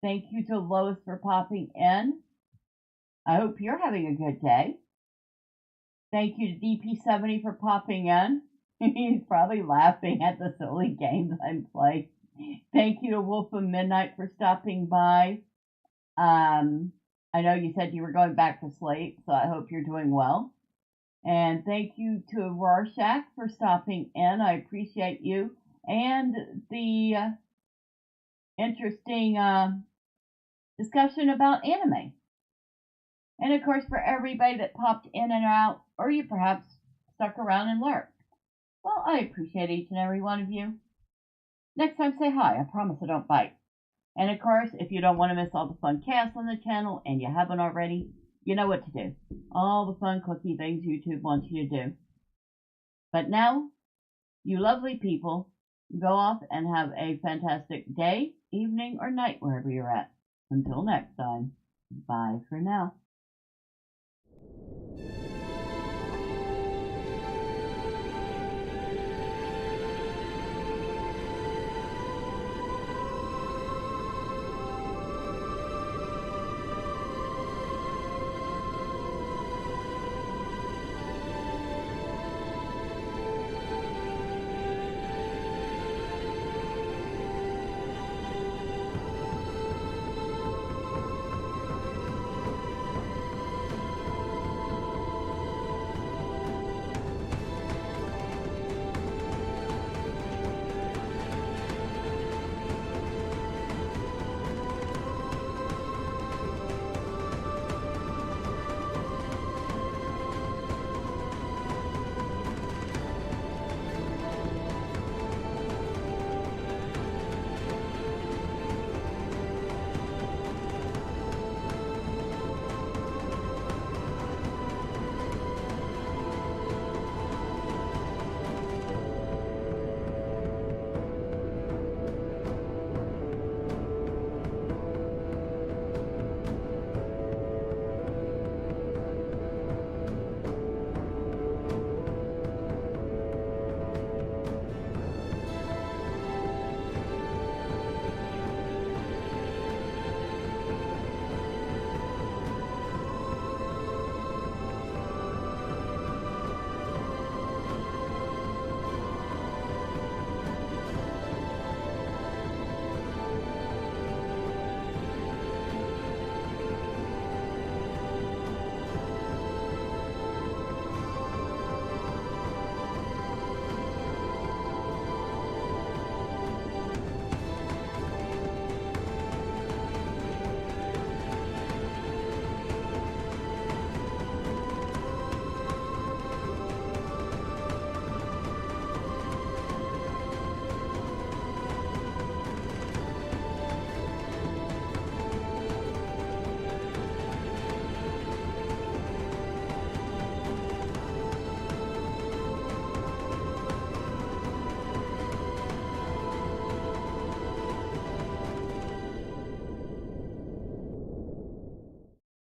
Thank you to Lois for popping in. I hope you're having a good day. Thank you to DP70 for popping in. He's probably laughing at the silly games I'm playing. Thank you to Wolf of Midnight for stopping by. I know you said you were going back to sleep, so I hope you're doing well. And thank you to Rorschach for stopping in. I appreciate you and the interesting discussion about anime. And of course, for everybody that popped in and out, or you perhaps stuck around and lurked. Well, I appreciate each and every one of you. Next time, say hi. I promise I don't bite. And of course, if you don't want to miss all the fun casts on the channel, and you haven't already, you know what to do. All the fun, clicky things YouTube wants you to do. But now, you lovely people, go off and have a fantastic day, evening, or night wherever you're at. Until next time, bye for now.